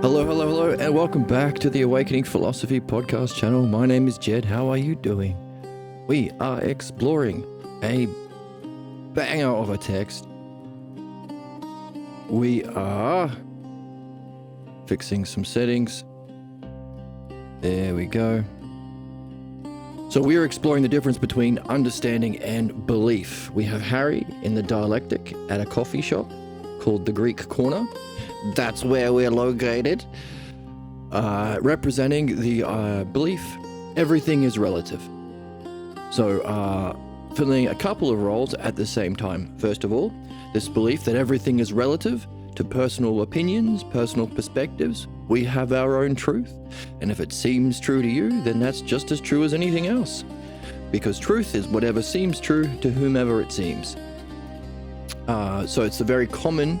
Hello, hello, hello, and welcome back to the Awakening Philosophy podcast channel. My name is Jed. How are you doing? We are exploring a banger of a text. We are fixing some settings. There we go. So we are exploring the difference between understanding and belief. We have Harry in the dialectic at a coffee shop called the Greek Corner. That's where we're located. Representing the belief, everything is relative. So, filling a couple of roles at the same time. First of all, this belief that everything is relative to personal opinions, personal perspectives. We have our own truth. And if it seems true to you, then that's just as true as anything else. Because truth is whatever seems true to whomever it seems. So it's a very common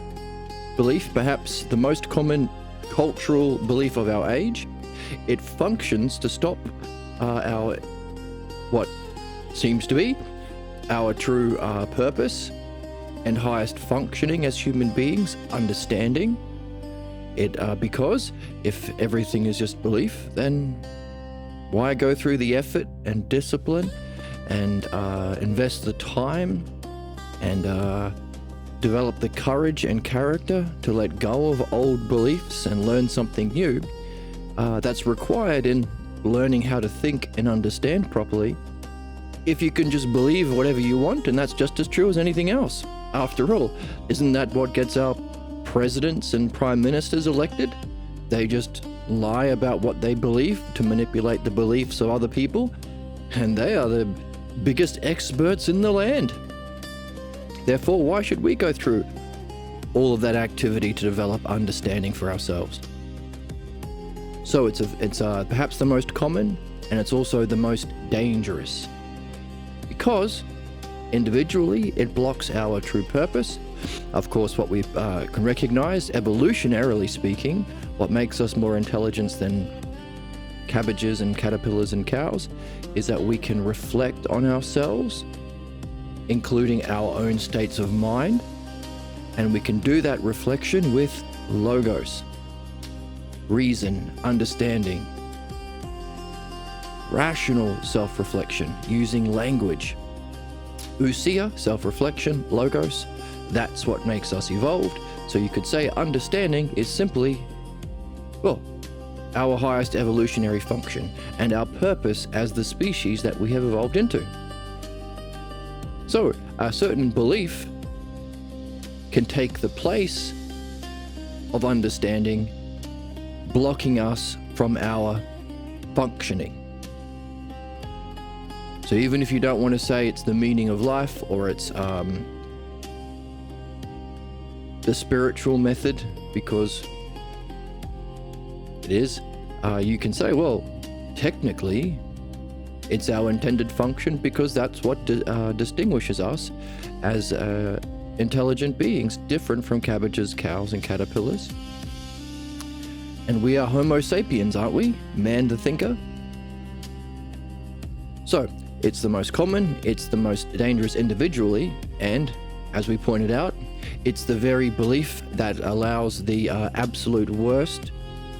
belief, perhaps the most common cultural belief of our age. It functions to stop our, what seems to be our true purpose and highest functioning as human beings, understanding it, because if everything is just belief, then why go through the effort and discipline and invest the time and develop the courage and character to let go of old beliefs and learn something new that's required in learning how to think and understand properly, if you can just believe whatever you want, and that's just as true as anything else. After all, isn't that what gets our presidents and prime ministers elected? They just lie about what they believe to manipulate the beliefs of other people, and they are the biggest experts in the land. Therefore, why should we go through all of that activity to develop understanding for ourselves? So it's perhaps the most common, and it's also the most dangerous. Because individually, it blocks our true purpose. Of course, what we can recognize, evolutionarily speaking, what makes us more intelligent than cabbages and caterpillars and cows, is that we can reflect on ourselves, including our own states of mind, and we can do that reflection with logos, reason, understanding, rational self-reflection using language, ousia, self-reflection, logos. That's what makes us evolved. So you could say understanding is simply, well, our highest evolutionary function and our purpose as the species that we have evolved into. So, a certain belief can take the place of understanding, blocking us from our functioning. So even if you don't want to say it's the meaning of life or it's the spiritual method, because it is, you can say, well, technically, it's our intended function because that's what distinguishes us as intelligent beings, different from cabbages, cows, and caterpillars. And we are Homo sapiens, aren't we? Man the thinker. So, it's the most common, it's the most dangerous individually, and, as we pointed out, it's the very belief that allows the absolute worst,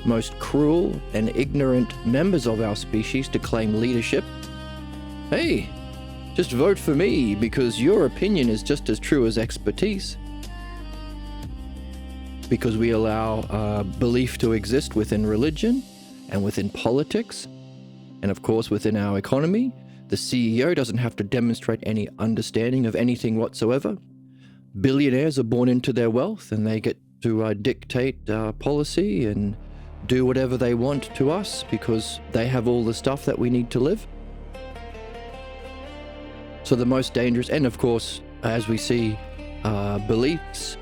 most cruel and ignorant members of our species to claim leadership. Hey, just vote for me because your opinion is just as true as expertise. Because we allow belief to exist within religion and within politics, and of course within our economy. The CEO doesn't have to demonstrate any understanding of anything whatsoever. Billionaires are born into their wealth and they get to dictate policy and do whatever they want to us because they have all the stuff that we need to live. So the most dangerous, and of course, as we see, beliefs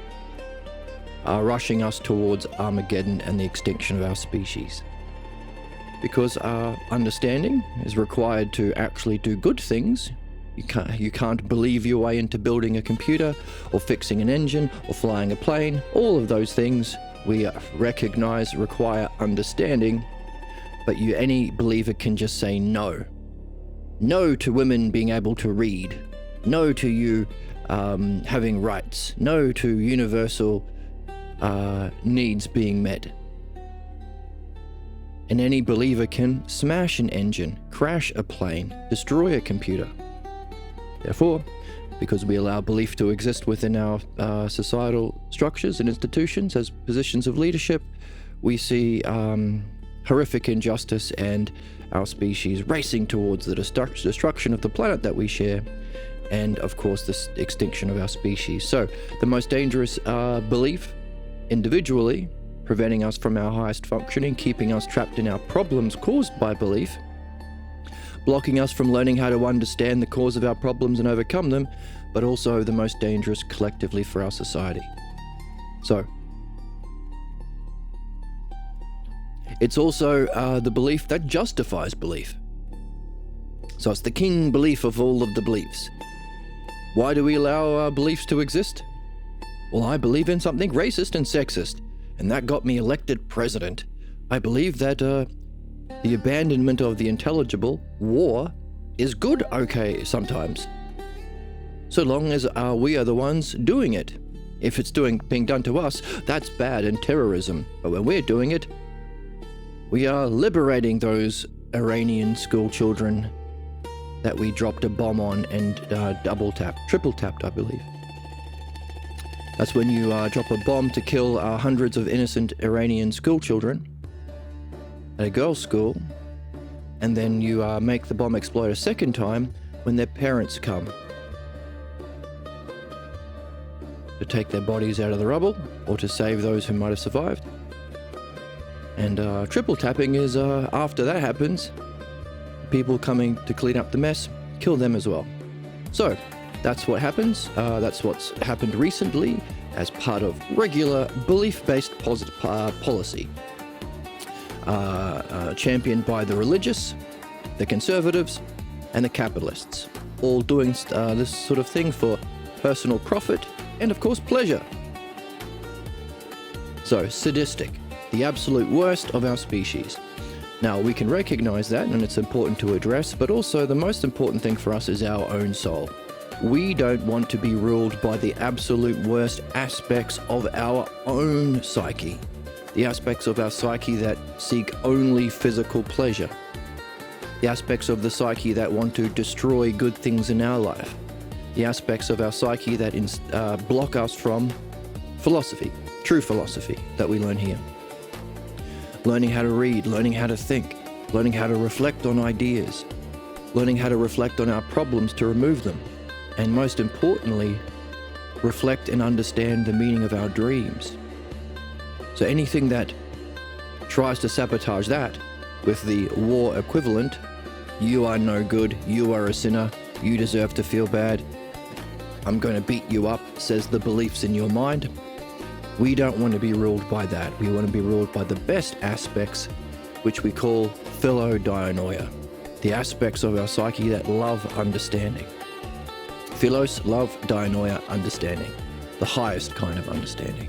are rushing us towards Armageddon and the extinction of our species. Because our understanding is required to actually do good things. You can't believe your way into building a computer or fixing an engine or flying a plane. All of those things we recognize require understanding, but any believer can just say no. No to women being able to read. No to you having rights. No to universal needs being met. And any believer can smash an engine, crash a plane, destroy a computer. Therefore, because we allow belief to exist within our societal structures and institutions as positions of leadership, we see horrific injustice and our species racing towards the destruction of the planet that we share, and of course the extinction of our species. So the most dangerous belief individually, preventing us from our highest functioning, keeping us trapped in our problems caused by belief, blocking us from learning how to understand the cause of our problems and overcome them, but also the most dangerous collectively for our society. So, it's also the belief that justifies belief. So it's the king belief of all of the beliefs. Why do we allow our beliefs to exist? Well, I believe in something racist and sexist, and that got me elected president. I believe that the abandonment of the intelligible, war, is good okay sometimes. So long as we are the ones doing it. If it's being done to us, that's bad and terrorism. But when we're doing it, we are liberating those Iranian school children that we dropped a bomb on and triple tapped, I believe. That's when you drop a bomb to kill hundreds of innocent Iranian school children at a girls' school, and then you make the bomb explode a second time when their parents come to take their bodies out of the rubble or to save those who might have survived. And triple tapping is after that happens, people coming to clean up the mess, kill them as well. So that's what happens. That's what's happened recently as part of regular belief-based policy, championed by the religious, the conservatives, and the capitalists, all doing this sort of thing for personal profit and, of course, pleasure. So, sadistic, the absolute worst of our species. Now, we can recognize that, and it's important to address, but also the most important thing for us is our own soul. We don't want to be ruled by the absolute worst aspects of our own psyche, the aspects of our psyche that seek only physical pleasure, the aspects of the psyche that want to destroy good things in our life, the aspects of our psyche that block us from philosophy, true philosophy that we learn here. Learning how to read, learning how to think, learning how to reflect on ideas, learning how to reflect on our problems to remove them, and most importantly, reflect and understand the meaning of our dreams. So anything that tries to sabotage that with the war equivalent, you are no good, you are a sinner, you deserve to feel bad, I'm going to beat you up, says the beliefs in your mind. We don't want to be ruled by that. We want to be ruled by the best aspects, which we call philodianoia, the aspects of our psyche that love understanding. Philos, love, dianoia, understanding, the highest kind of understanding.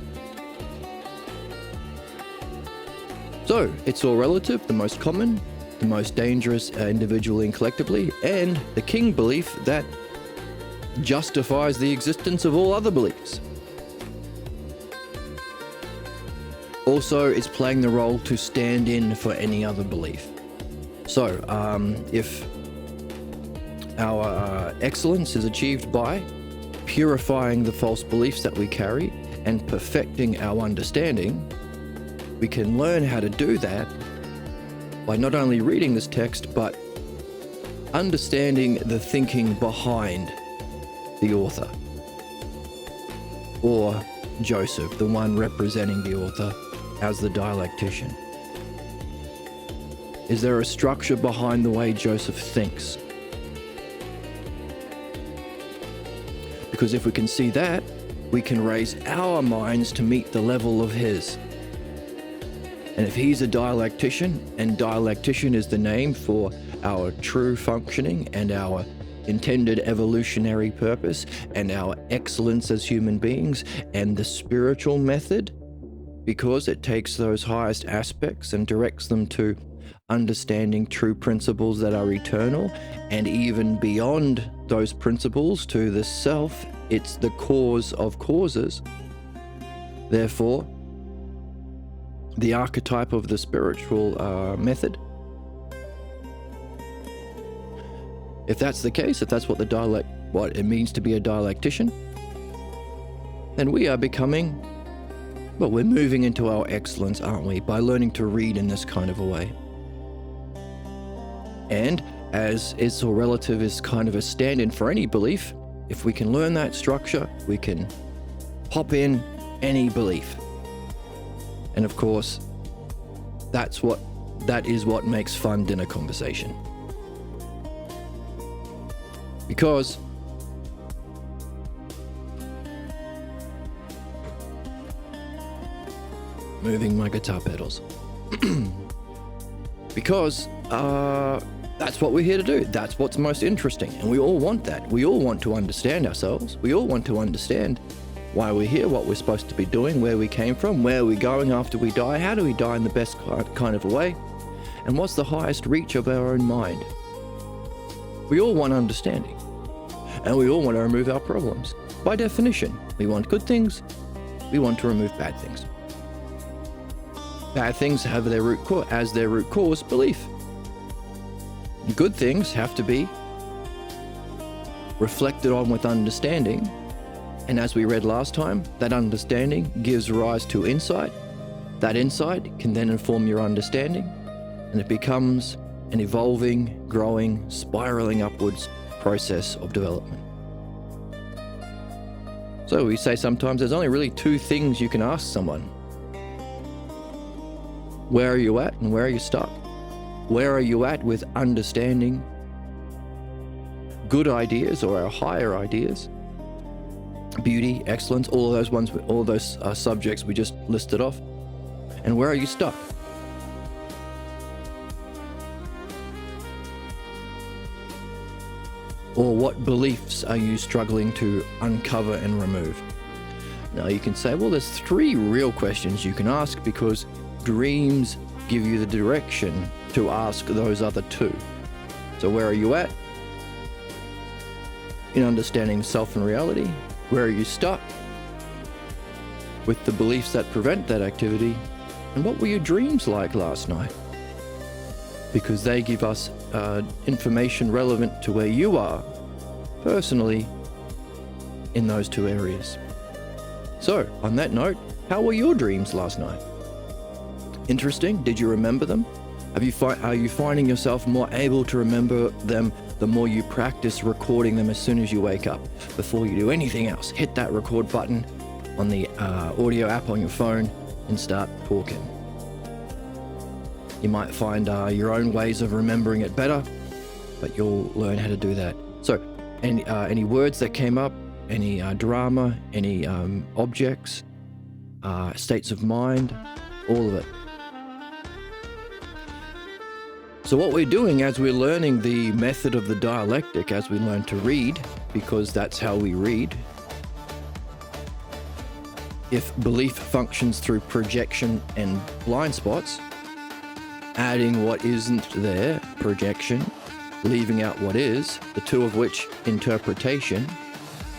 So, it's all relative, the most common, the most dangerous individually and collectively, and the king belief that justifies the existence of all other beliefs. Also, it's playing the role to stand in for any other belief. So, if our excellence is achieved by purifying the false beliefs that we carry and perfecting our understanding, we can learn how to do that by not only reading this text, but understanding the thinking behind the author, or Joseph, the one representing the author, as the dialectician. Is there a structure behind the way Joseph thinks? Because if we can see that, we can raise our minds to meet the level of his. And if he's a dialectician, and dialectician is the name for our true functioning and our intended evolutionary purpose and our excellence as human beings and the spiritual method, because it takes those highest aspects and directs them to understanding true principles that are eternal, and even beyond those principles to the self, it's the cause of causes. Therefore, the archetype of the spiritual method? If that's the case, if that's what what it means to be a dialectician, then we are becoming, well, we're moving into our excellence, aren't we, by learning to read in this kind of a way. And as is or relative is kind of a stand-in for any belief, if we can learn that structure, we can pop in any belief. And of course, that is what makes fun dinner conversation. Because moving my guitar pedals. Because that's what we're here to do. That's what's most interesting. And we all want that. We all want to understand ourselves. We all want to understand why we're here, what we're supposed to be doing, where we came from, where we're going after we die, how do we die in the best kind of a way, and what's the highest reach of our own mind. We all want understanding. And we all want to remove our problems. By definition, we want good things, we want to remove bad things. Bad things have their root cause belief. Good things have to be reflected on with understanding, and as we read last time, that understanding gives rise to insight. That insight can then inform your understanding, and it becomes an evolving, growing, spiraling upwards process of development. So we say sometimes there's only really two things you can ask someone. Where are you at and where are you stuck? Where are you at with understanding good ideas or our higher ideas? Beauty, excellence, all of those subjects we just listed off. And where are you stuck? Or what beliefs are you struggling to uncover and remove? Now you can say, well, there's three real questions you can ask because dreams give you the direction to ask those other two. So where are you at in understanding self and reality? Where are you stuck with the beliefs that prevent that activity? And what were your dreams like last night? Because they give us information relevant to where you are personally in those two areas. So, on that note, how were your dreams last night? Interesting? Did you remember them? Are you finding yourself more able to remember them the more you practice recording them as soon as you wake up? Before you do anything else, hit that record button on the audio app on your phone and start talking. You might find your own ways of remembering it better, but you'll learn how to do that. So, any words that came up, any drama, any objects, states of mind, all of it. So what we're doing as we're learning the method of the dialectic, as we learn to read, because that's how we read. If belief functions through projection and blind spots, adding what isn't there, projection, leaving out what is, the two of which interpretation.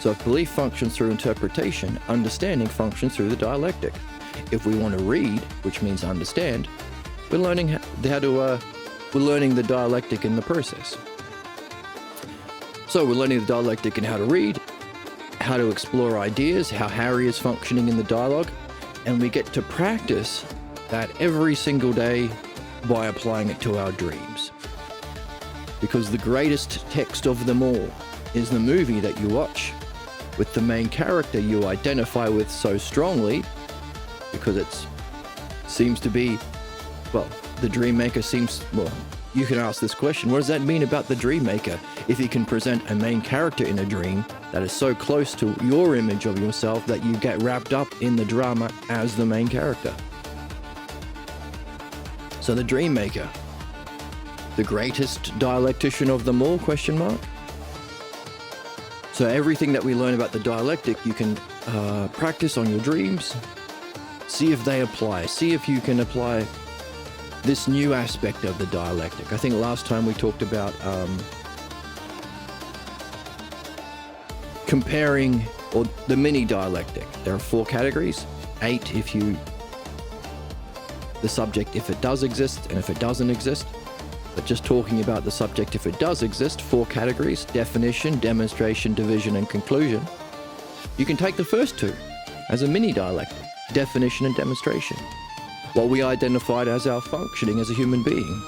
So if belief functions through interpretation, understanding functions through the dialectic. If we want to read, which means understand, we're learning we're learning the dialectic in the process. So we're learning the dialectic in how to read, how to explore ideas, how Harry is functioning in the dialogue, and we get to practice that every single day by applying it to our dreams. Because the greatest text of them all is the movie that you watch with the main character you identify with so strongly, because it seems to be, well, the dream maker seems, well, you can ask this question, what does that mean about the dream maker if he can present a main character in a dream that is so close to your image of yourself that you get wrapped up in the drama as the main character? So the dream maker, the greatest dialectician of them all, question mark? So everything that we learn about the dialectic, you can practice on your dreams, see if they apply, see if you can apply this new aspect of the dialectic. I think last time we talked about comparing, or the mini dialectic. There are 4 categories, 8 if you the subject if it does exist and if it doesn't exist. But just talking about the subject if it does exist, 4 categories: definition, demonstration, division, and conclusion. You can take the first 2 as a mini dialectic: definition and demonstration. What we identified as our functioning as a human being.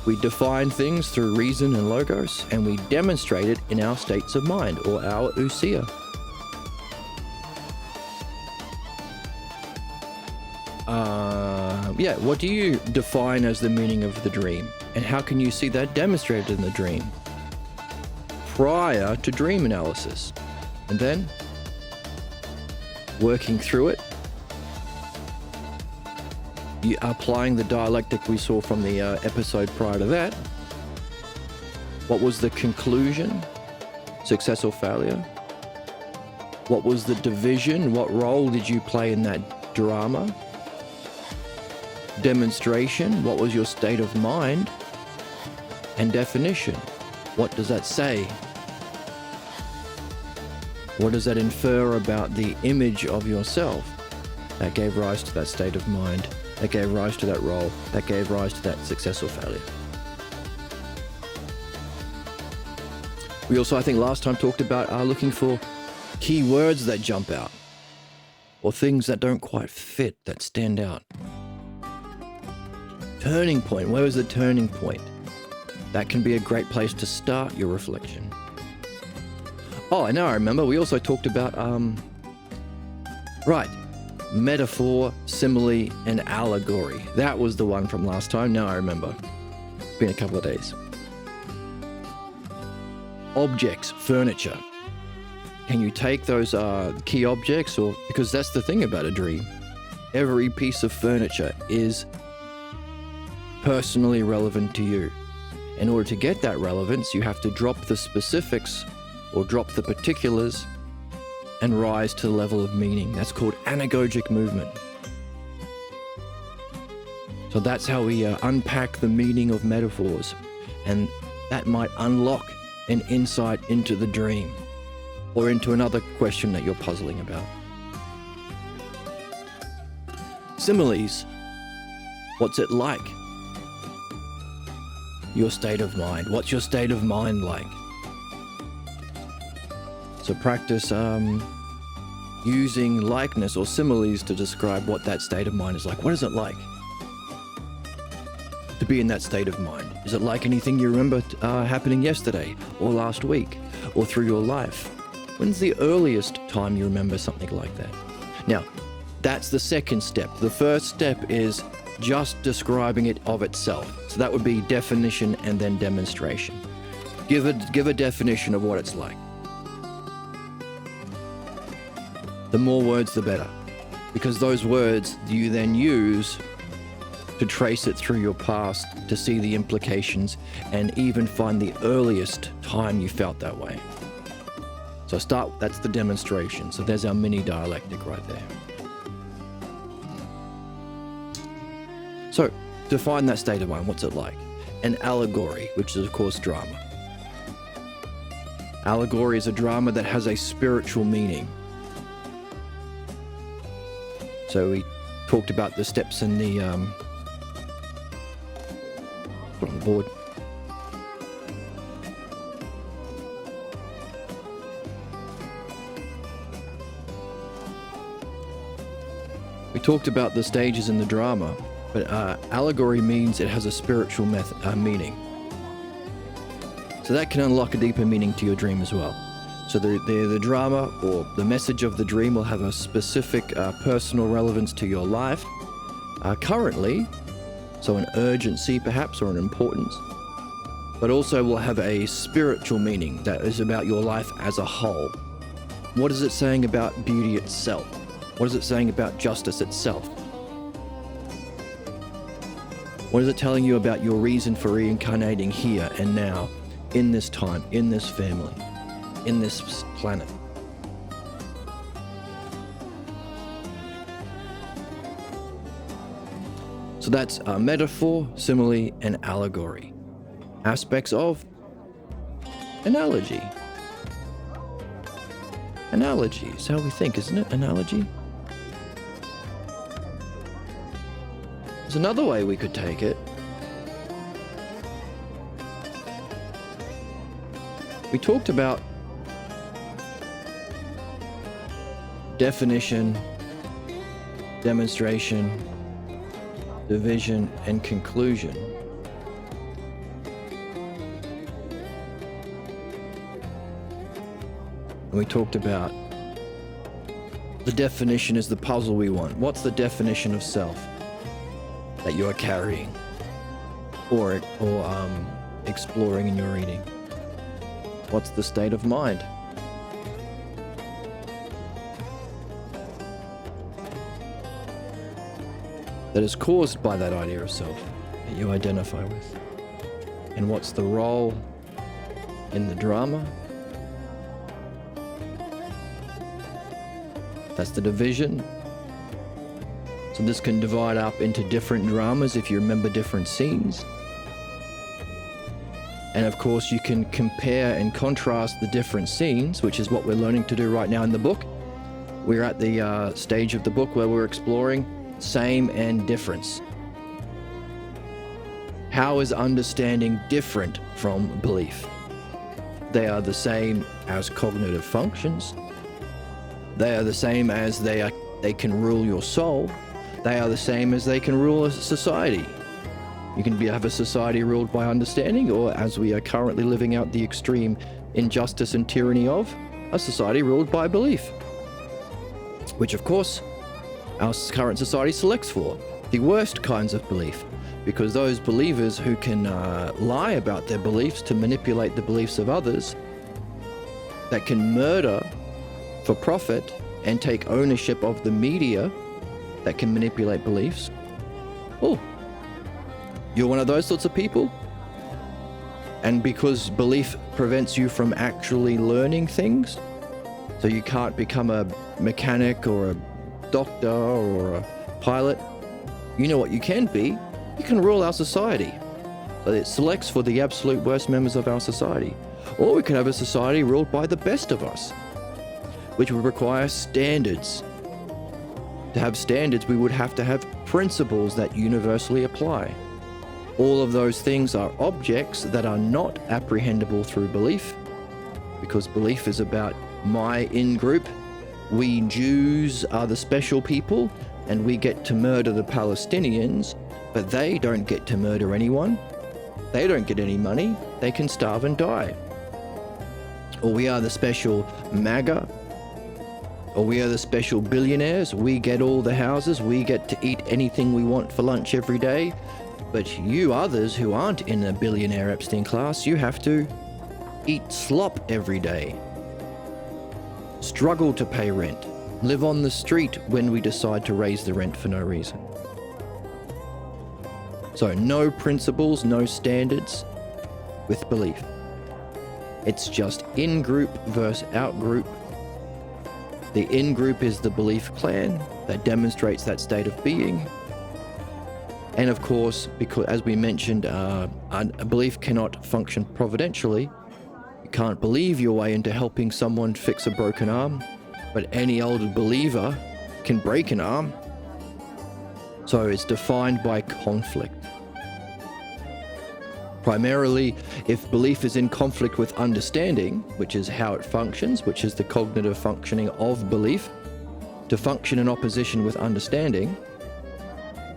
We define things through reason and logos, and we demonstrate it in our states of mind, or our ousia. What do you define as the meaning of the dream? And how can you see that demonstrated in the dream? Prior to dream analysis. And then, working through it, you applying the dialectic we saw from the episode prior to that. What was the conclusion? Success or failure? What was the division? What role did you play in that drama? Demonstration, what was your state of mind? And definition, what does that say? What does that infer about the image of yourself that gave rise to that state of mind, that gave rise to that role, that gave rise to that success or failure? We also, I think last time, talked about looking for key words that jump out, or things that don't quite fit, that stand out. Turning point. Where was the turning point? That can be a great place to start your reflection. Oh, and now I remember, we also talked about, metaphor, simile, and allegory. That was the one from last time. Now I remember. It's been a couple of days. Objects, furniture. Can you take those key objects, or because that's the thing about a dream. Every piece of furniture is personally relevant to you. In order to get that relevance, you have to drop the specifics or drop the particulars and rise to the level of meaning. That's called anagogic movement. So that's how we unpack the meaning of metaphors, and that might unlock an insight into the dream or into another question that you're puzzling about. Similes. What's it like? Your state of mind. What's your state of mind like? So practice using likeness or similes to describe what that state of mind is like. What is it like to be in that state of mind? Is it like anything you remember happening yesterday or last week or through your life? When's the earliest time you remember something like that? Now, that's the second step. The first step is just describing it of itself. So that would be definition and then demonstration. Give a definition of what it's like. The more words, the better. Because those words you then use to trace it through your past, to see the implications, and even find the earliest time you felt that way. So that's the demonstration. So there's our mini dialectic right there. So, define that state of mind. What's it like? An allegory, which is, of course, drama. Allegory is a drama that has a spiritual meaning. So we talked about the steps in the... put on the board. We talked about the stages in the drama. But allegory means it has a spiritual meaning. So that can unlock a deeper meaning to your dream as well. So the drama or the message of the dream will have a specific personal relevance to your life currently, so an urgency perhaps or an importance, but also will have a spiritual meaning that is about your life as a whole. What is it saying about beauty itself? What is it saying about justice itself? What is it telling you about your reason for reincarnating here and now, in this time, in this family, in this planet? So that's a metaphor, simile, and allegory. Aspects of analogy. Analogy is how we think, isn't it? Analogy? There's another way we could take it. We talked about definition, demonstration, division, and conclusion. And we talked about the definition is the puzzle we want. What's the definition of self that you are carrying or exploring in your reading? What's the state of mind? That is caused by that idea of self that you identify with? And what's the role in the drama? That's the division. So this can divide up into different dramas if you remember different scenes. And of course you can compare and contrast the different scenes, which is what we're learning to do right now in the book. We're at the stage of the book where we're exploring same and difference. How is understanding different from belief? They are the same as cognitive functions. They are the same as they can rule your soul. They are the same as they can rule a society. You can have a society ruled by understanding, or as we are currently living out the extreme injustice and tyranny of, a society ruled by belief. Which of course, our current society selects for the worst kinds of belief, because those believers who can lie about their beliefs to manipulate the beliefs of others, that can murder for profit and take ownership of the media that can manipulate beliefs. Oh, you're one of those sorts of people? And because belief prevents you from actually learning things, so you can't become a mechanic or a doctor or a pilot, you know what you can be? You can rule our society. So it selects for the absolute worst members of our society. Or we could have a society ruled by the best of us, which would require standards. To have standards, we would have to have principles that universally apply. All of those things are objects that are not apprehendable through belief, because belief is about my in-group. We Jews are the special people, and we get to murder the Palestinians, but they don't get to murder anyone. They don't get any money. They can starve and die. Or we are the special MAGA, or we are the special billionaires. We get all the houses. We get to eat anything we want for lunch every day. But you others who aren't in the billionaire Epstein class, you have to eat slop every day, struggle to pay rent, live on the street when we decide to raise the rent for no reason. So no principles, no standards with belief. It's just in-group versus out-group. The in-group is the belief clan that demonstrates that state of being. And of course, because as we mentioned, a belief cannot function providentially. You can't believe your way into helping someone fix a broken arm, but any old believer can break an arm. So it's defined by conflict. Primarily, if belief is in conflict with understanding, which is how it functions, which is the cognitive functioning of belief, to function in opposition with understanding,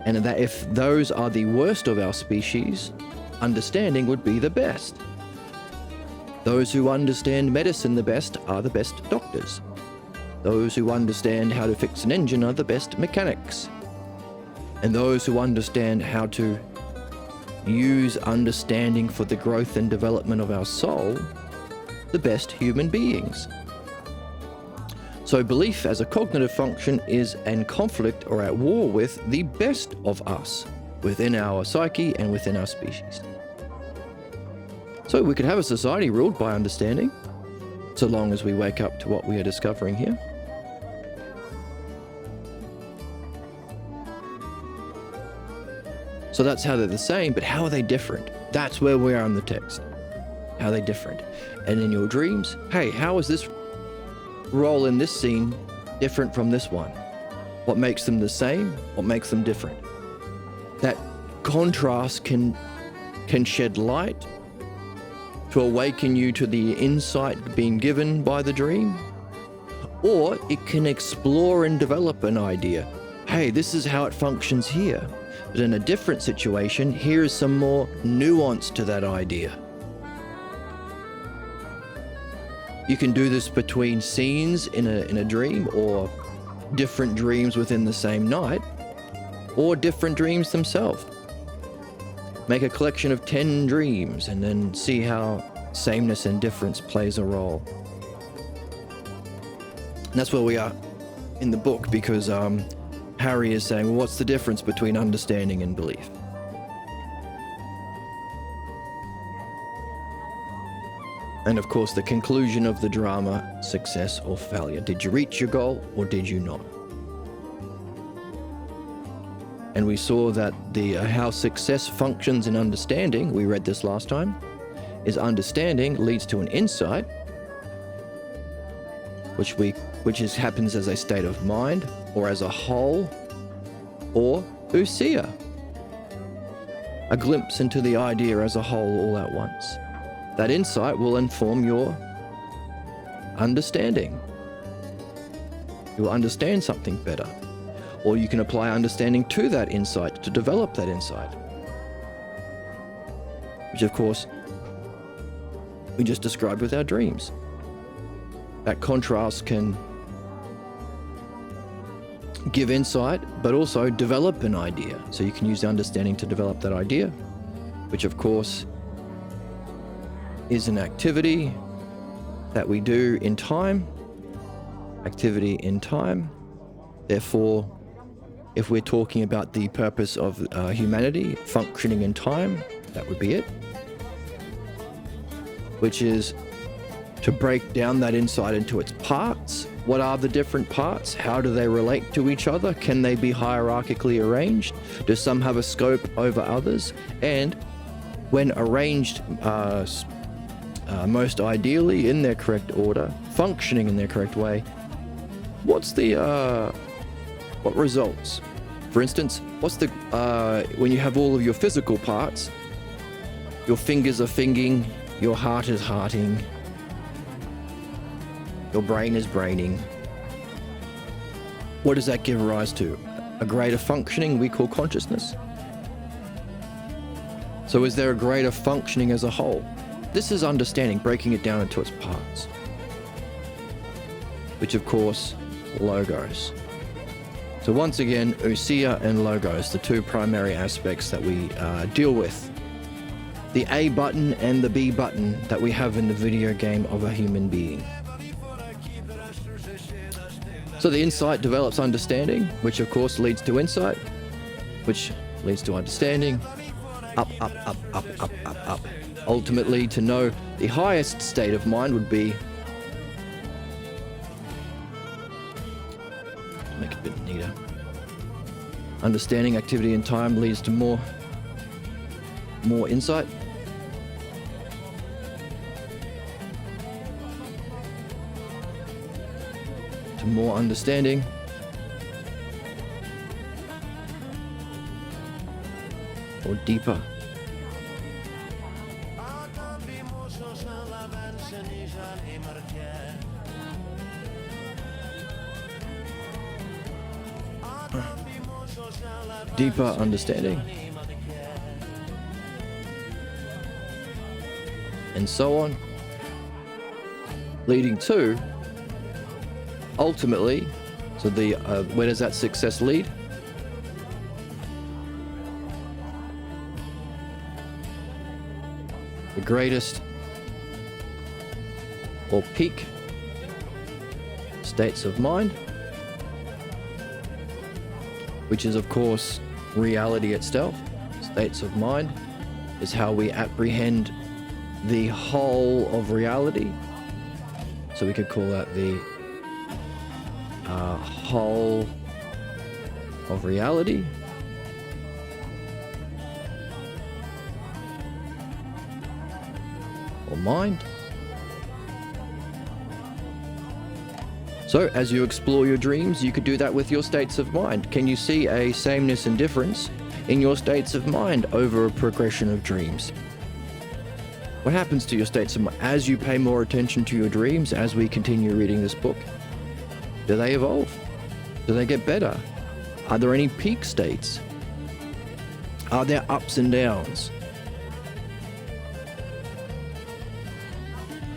and that if those are the worst of our species, understanding would be the best. Those who understand medicine the best are the best doctors. Those who understand how to fix an engine are the best mechanics. And those who understand how to use understanding for the growth and development of our soul, the best human beings. So belief as a cognitive function is in conflict or at war with the best of us within our psyche and within our species. So we could have a society ruled by understanding, so long as we wake up to what we are discovering here. So that's how they're the same, but how are they different? That's where we are in the text. How are they different? And in your dreams, hey, how is this role in this scene different from this one? What makes them the same? What makes them different? that contrast can shed light to awaken you to the insight being given by the dream, or it can explore and develop an idea. Hey, this is how it functions here. But in a different situation, here is some more nuance to that idea. You can do this between scenes in a dream, or different dreams within the same night, or different dreams themselves. Make a collection of 10 dreams and then see how sameness and difference plays a role. And that's where we are in the book, because Harry is saying, well, what's the difference between understanding and belief? And of course, the conclusion of the drama, success or failure. Did you reach your goal or did you not? And we saw that how success functions in understanding, we read this last time, is understanding leads to an insight, which happens as a state of mind, or as a whole, or ousia, a glimpse into the idea as a whole all at once. That insight will inform your understanding. You will understand something better, or you can apply understanding to that insight to develop that insight, which of course we just described with our dreams. That contrast can give insight, but also develop an idea. So you can use understanding to develop that idea, which of course is an activity that we do in time. Activity in time. Therefore, if we're talking about the purpose of humanity functioning in time, that would be it. Which is to break down that insight into its parts. What are the different parts? How do they relate to each other? Can they be hierarchically arranged? Do some have a scope over others? And when arranged most ideally in their correct order, functioning in their correct way, what results? For instance, when you have all of your physical parts, your fingers are fingering, your heart is hearting, your brain is braining. What does that give rise to? A greater functioning we call consciousness. So is there a greater functioning as a whole? This is understanding, breaking it down into its parts. Which of course, logos. So once again, ousia and logos, the two primary aspects that we deal with. The A button and the B button that we have in the video game of a human being. So the insight develops understanding, which of course leads to insight, which leads to understanding. Up, up, up, up, up, up, up. Ultimately, to know the highest state of mind would be, make it a bit neater. Understanding, activity, and time leads to more insight. To more understanding. Or deeper. Deeper understanding. And so on. Leading to, ultimately, so where does that success lead? The greatest or peak states of mind, which is of course reality itself. States of mind is how we apprehend the whole of reality. So we could call that the whole of reality. Or mind. So as you explore your dreams, you could do that with your states of mind. Can you see a sameness and difference in your states of mind over a progression of dreams. What happens to your states of mind as you pay more attention to your dreams as we continue reading this book? Do they evolve? Do they get better? Are there any peak states? Are there ups and downs?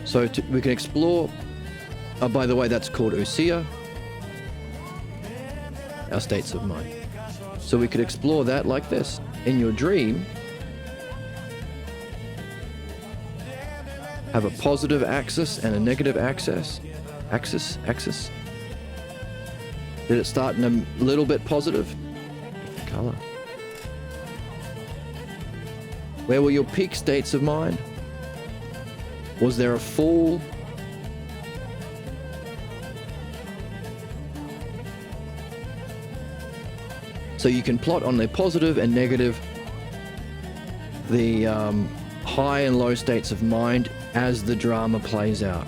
So we can explore, by the way, that's called Usia, our states of mind. So we could explore that like this. In your dream, have a positive axis and a negative axis. Axis. Did it start in a little bit positive? Color. Where were your peak states of mind? Was there a fall? So you can plot on the positive and negative, the high and low states of mind as the drama plays out.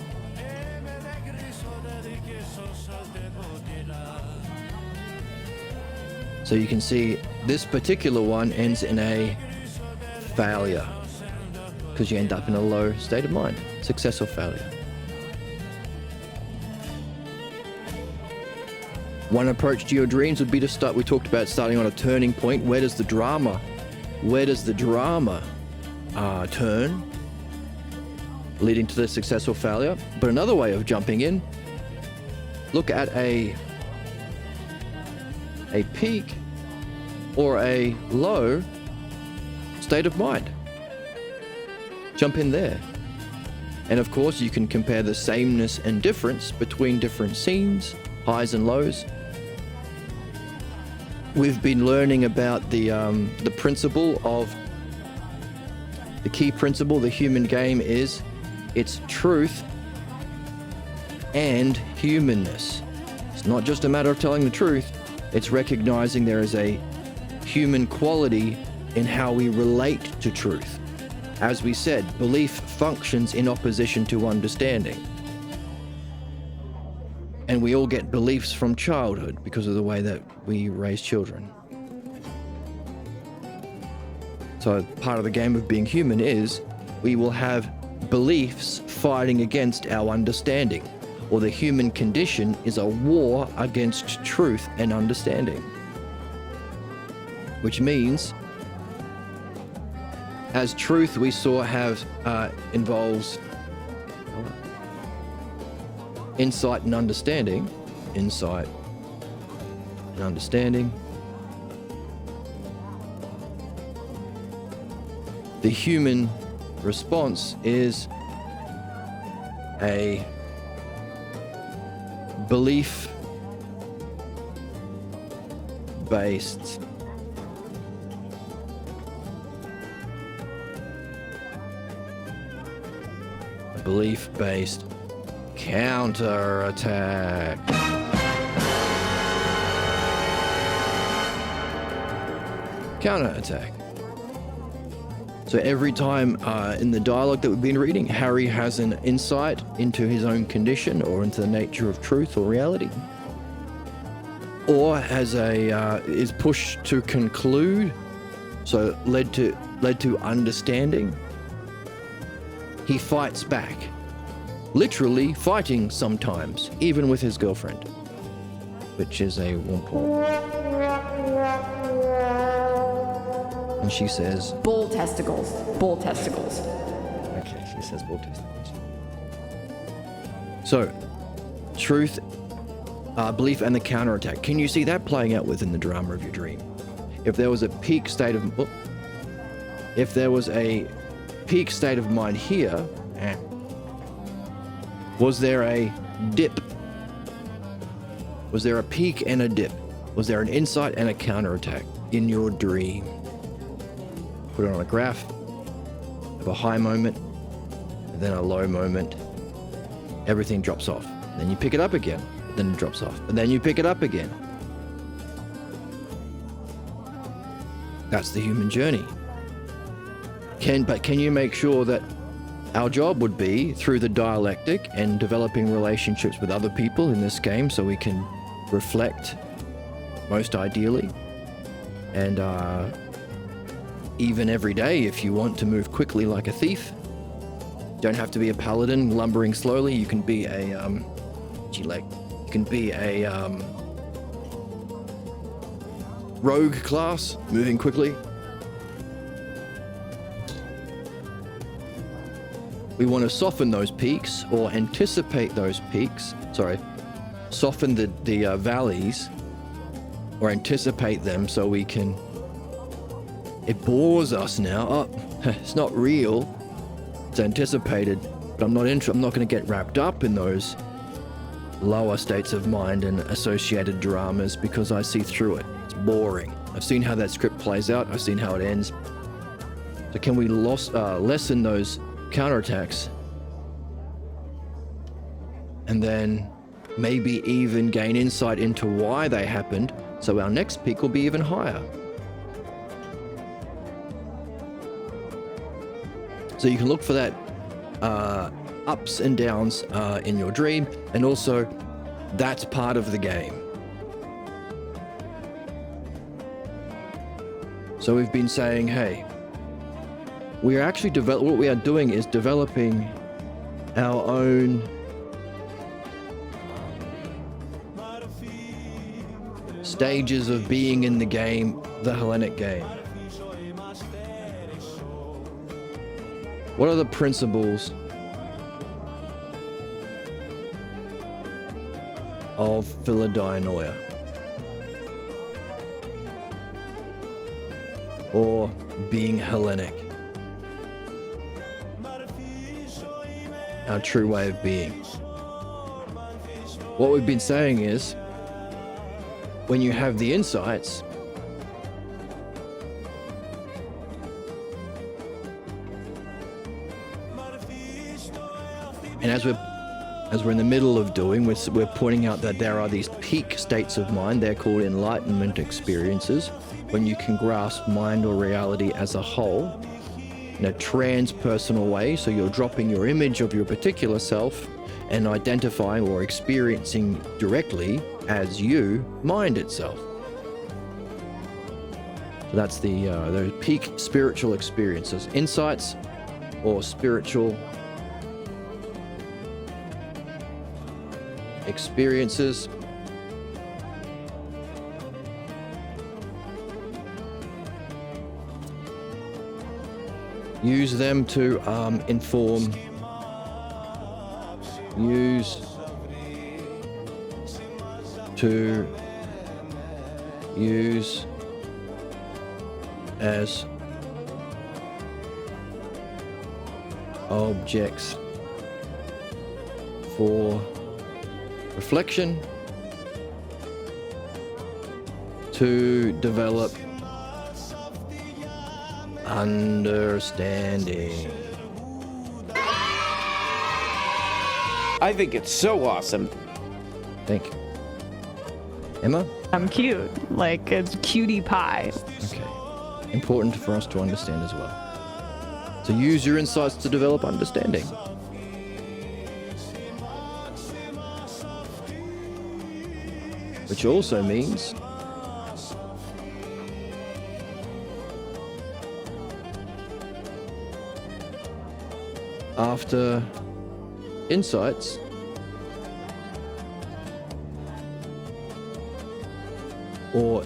So you can see this particular one ends in a failure because you end up in a low state of mind, success or failure. One approach to your dreams would be to start, we talked about starting on a turning point. Where does the drama turn, leading to the success or failure? But another way of jumping in, look at a peak or a low state of mind. Jump in there. And of course, you can compare the sameness and difference between different scenes, highs and lows. We've been learning about the principle of the key principle. The human game is it's truth and humanness. It's not just a matter of telling the truth. It's recognizing there is a human quality in how we relate to truth. As we said, belief functions in opposition to understanding. And we all get beliefs from childhood because of the way that we raise children. So part of the game of being human is we will have beliefs fighting against our understanding, or the human condition is a war against truth and understanding. Which means, as truth we saw involves insight and understanding. The human response is a belief-based counterattack. Counterattack. So every time in the dialogue that we've been reading, Harry has an insight into his own condition or into the nature of truth or reality, or is pushed to conclude, so led to understanding. He fights back, literally fighting sometimes, even with his girlfriend, which is a Wurmple. And she says, bull testicles. Okay, she says bull testicles. So, truth, belief, and the counterattack. Can you see that playing out within the drama of your dream? If there was a peak state of mind here, was there a dip? Was there a peak and a dip? Was there an insight and a counterattack in your dream? Put it on a graph. Have a high moment, and then a low moment. Everything drops off. Then you pick it up again. Then it drops off. And then you pick it up again. That's the human journey. But can you make sure that our job would be through the dialectic and developing relationships with other people in this game so we can reflect most ideally and even every day if you want to move quickly like a thief. Don't have to be a paladin lumbering slowly. You can be a rogue class moving quickly. We want to soften those peaks or anticipate those peaks. Soften the valleys or anticipate them so we can. It bores us now. Oh, it's not real. It's anticipated, but I'm not going to get wrapped up in those lower states of mind and associated dramas because I see through it. It's boring. I've seen how that script plays out. I've seen how it ends. So can we lessen those counterattacks and then maybe even gain insight into why they happened so our next peak will be even higher? So you can look for that ups and downs in your dream, and also that's part of the game. So we've been saying, hey, we are actually what we are doing is developing our own stages of being in the game, the Hellenic game. What are the principles of Philodianoia? Or being Hellenic? Our true way of being. What we've been saying is, when you have the insights, and as we're in the middle of doing, we're pointing out that there are these peak states of mind. They're called enlightenment experiences, when you can grasp mind or reality as a whole in a transpersonal way. So you're dropping your image of your particular self and identifying or experiencing directly as you, mind itself. So that's the peak spiritual experiences, insights or spiritual experiences. Use them to inform. Use as objects for reflection to develop understanding. I think it's so awesome. Thank you. Emma? I'm cute. Like, it's cutie pie. Okay. Important for us to understand as well. So use your insights to develop understanding. Which also means after insights, or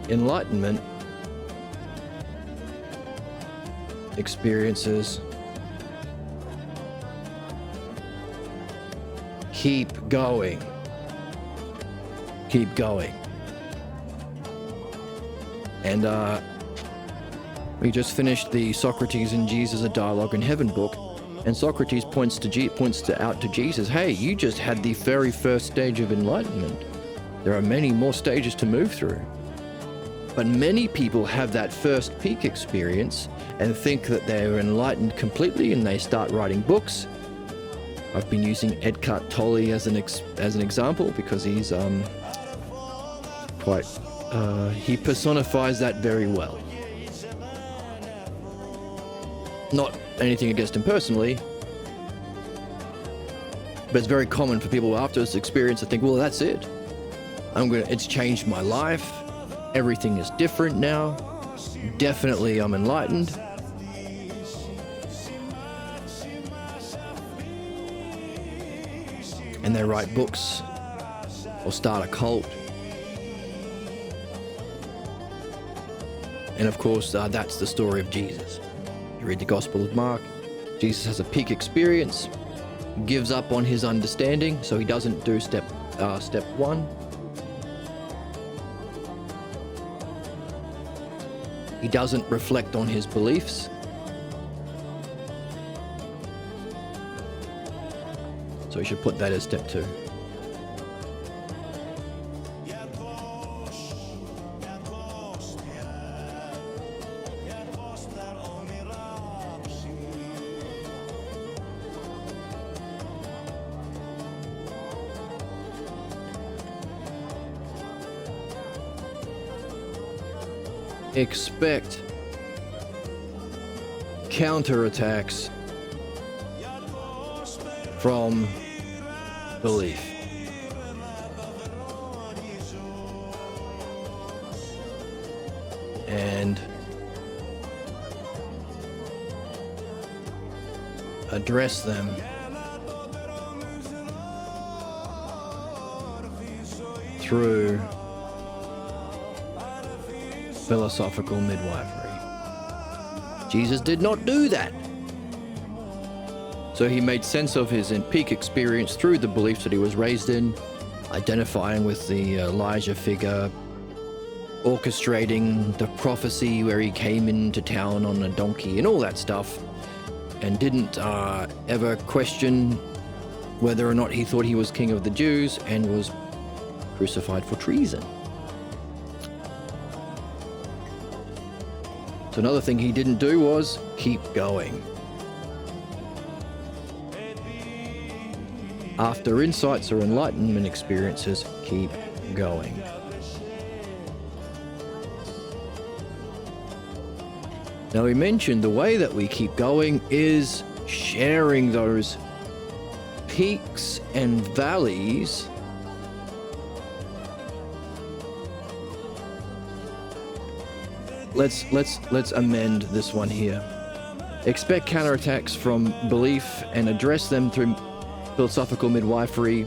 enlightenment experiences, keep going. Keep going. And we just finished the Socrates and Jesus: A Dialogue in Heaven book, and Socrates points out to Jesus, hey, you just had the very first stage of enlightenment. There are many more stages to move through. But many people have that first peak experience and think that they're enlightened completely, and they start writing books. I've been using Eckhart Tolle as an example because he's he personifies that very well. Not anything against him personally, but it's very common for people after this experience to think, well, that's it. It's changed my life. Everything is different now. Definitely I'm enlightened. And they write books or start a cult. And of course, that's the story of Jesus. You read the Gospel of Mark, Jesus has a peak experience, gives up on his understanding, so he doesn't do step one. He doesn't reflect on his beliefs. So we should put that as step 2. Expect counterattacks from belief. And address them through philosophical midwifery. Jesus did not do that. So he made sense of his peak experience through the beliefs that he was raised in, identifying with the Elijah figure, orchestrating the prophecy where he came into town on a donkey and all that stuff, and didn't ever question whether or not he thought he was king of the Jews and was crucified for treason. So another thing he didn't do was keep going. After insights or enlightenment experiences, keep going. Now we mentioned the way that we keep going is sharing those peaks and valleys Let's amend this one here. Expect counterattacks from belief and address them through philosophical midwifery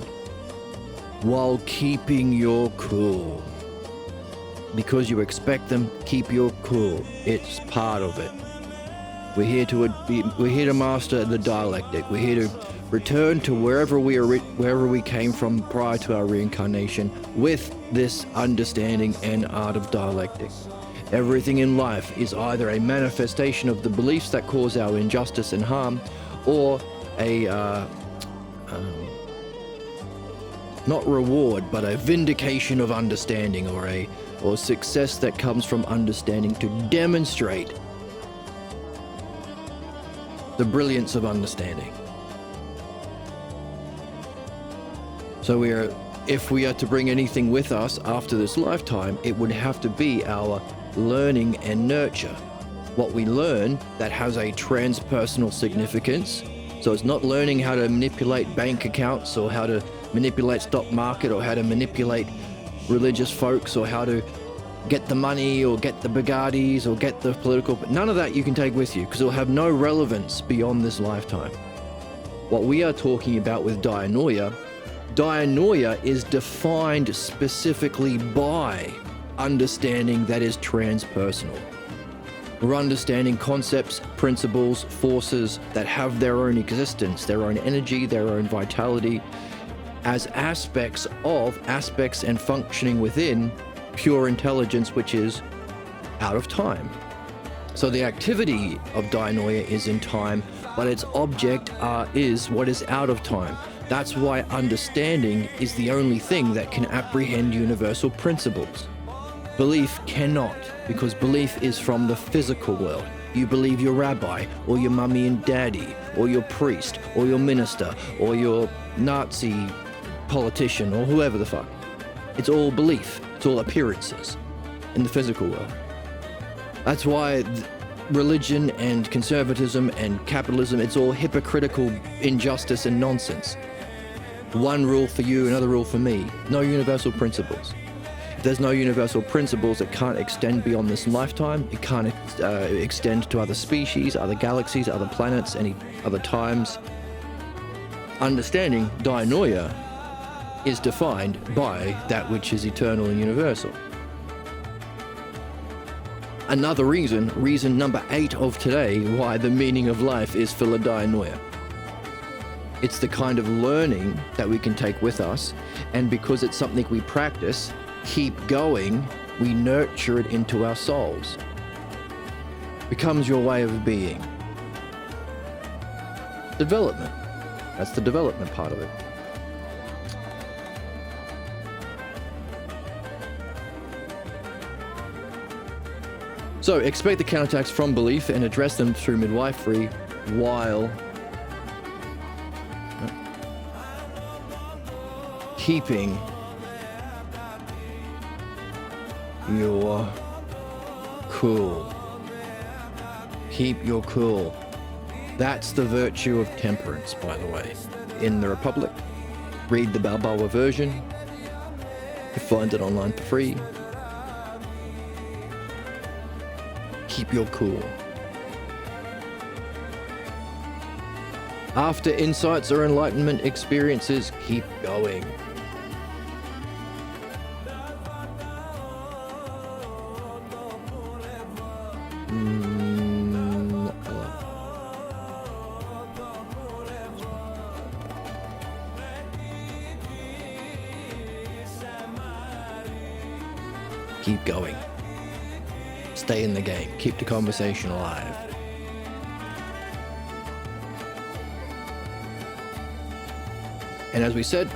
while keeping your cool. Because you expect them, keep your cool. It's part of it. We're here to master the dialectic. We're here to return to wherever we came from prior to our reincarnation with this understanding and art of dialectic. Everything in life is either a manifestation of the beliefs that cause our injustice and harm, or a not reward, but a vindication of understanding, or success that comes from understanding to demonstrate the brilliance of understanding. So if we are to bring anything with us after this lifetime, it would have to be our learning and nurture. What we learn that has a transpersonal significance. So it's not learning how to manipulate bank accounts or how to manipulate stock market or how to manipulate religious folks or how to get the money or get the Bugattis or get the political, but none of that you can take with you because it will have no relevance beyond this lifetime. What we are talking about with dianoia is defined specifically by understanding that is transpersonal. We're understanding concepts, principles, forces that have their own existence, their own energy, their own vitality, as aspects and functioning within pure intelligence, which is out of time. So the activity of dianoia is in time, but its object is what is out of time. That's why understanding is the only thing that can apprehend universal principles. Belief cannot, because belief is from the physical world. You believe your rabbi, or your mummy and daddy, or your priest, or your minister, or your Nazi politician, or whoever the fuck. It's all belief. It's all appearances in the physical world. That's why religion and conservatism and capitalism, it's all hypocritical injustice and nonsense. One rule for you, another rule for me. No universal principles. There's no universal principles that can't extend beyond this lifetime. It can't extend to other species, other galaxies, other planets, any other times. Understanding Dianoia is defined by that which is eternal and universal. Another reason number 8 of today, why the meaning of life is Philodianoia. It's the kind of learning that we can take with us, and because it's something we practice, keep going, we nurture it into our souls. Becomes your way of being. Development. That's the development part of it. So expect the counterattacks from belief and address them through midwifery while keeping your cool. Keep your cool. That's the virtue of temperance, by the way. In the Republic, read the Balboa version. You find it online for free. Keep your cool. After insights or enlightenment experiences, keep going. Keep going. Stay in the game. Keep the conversation alive. And as we said,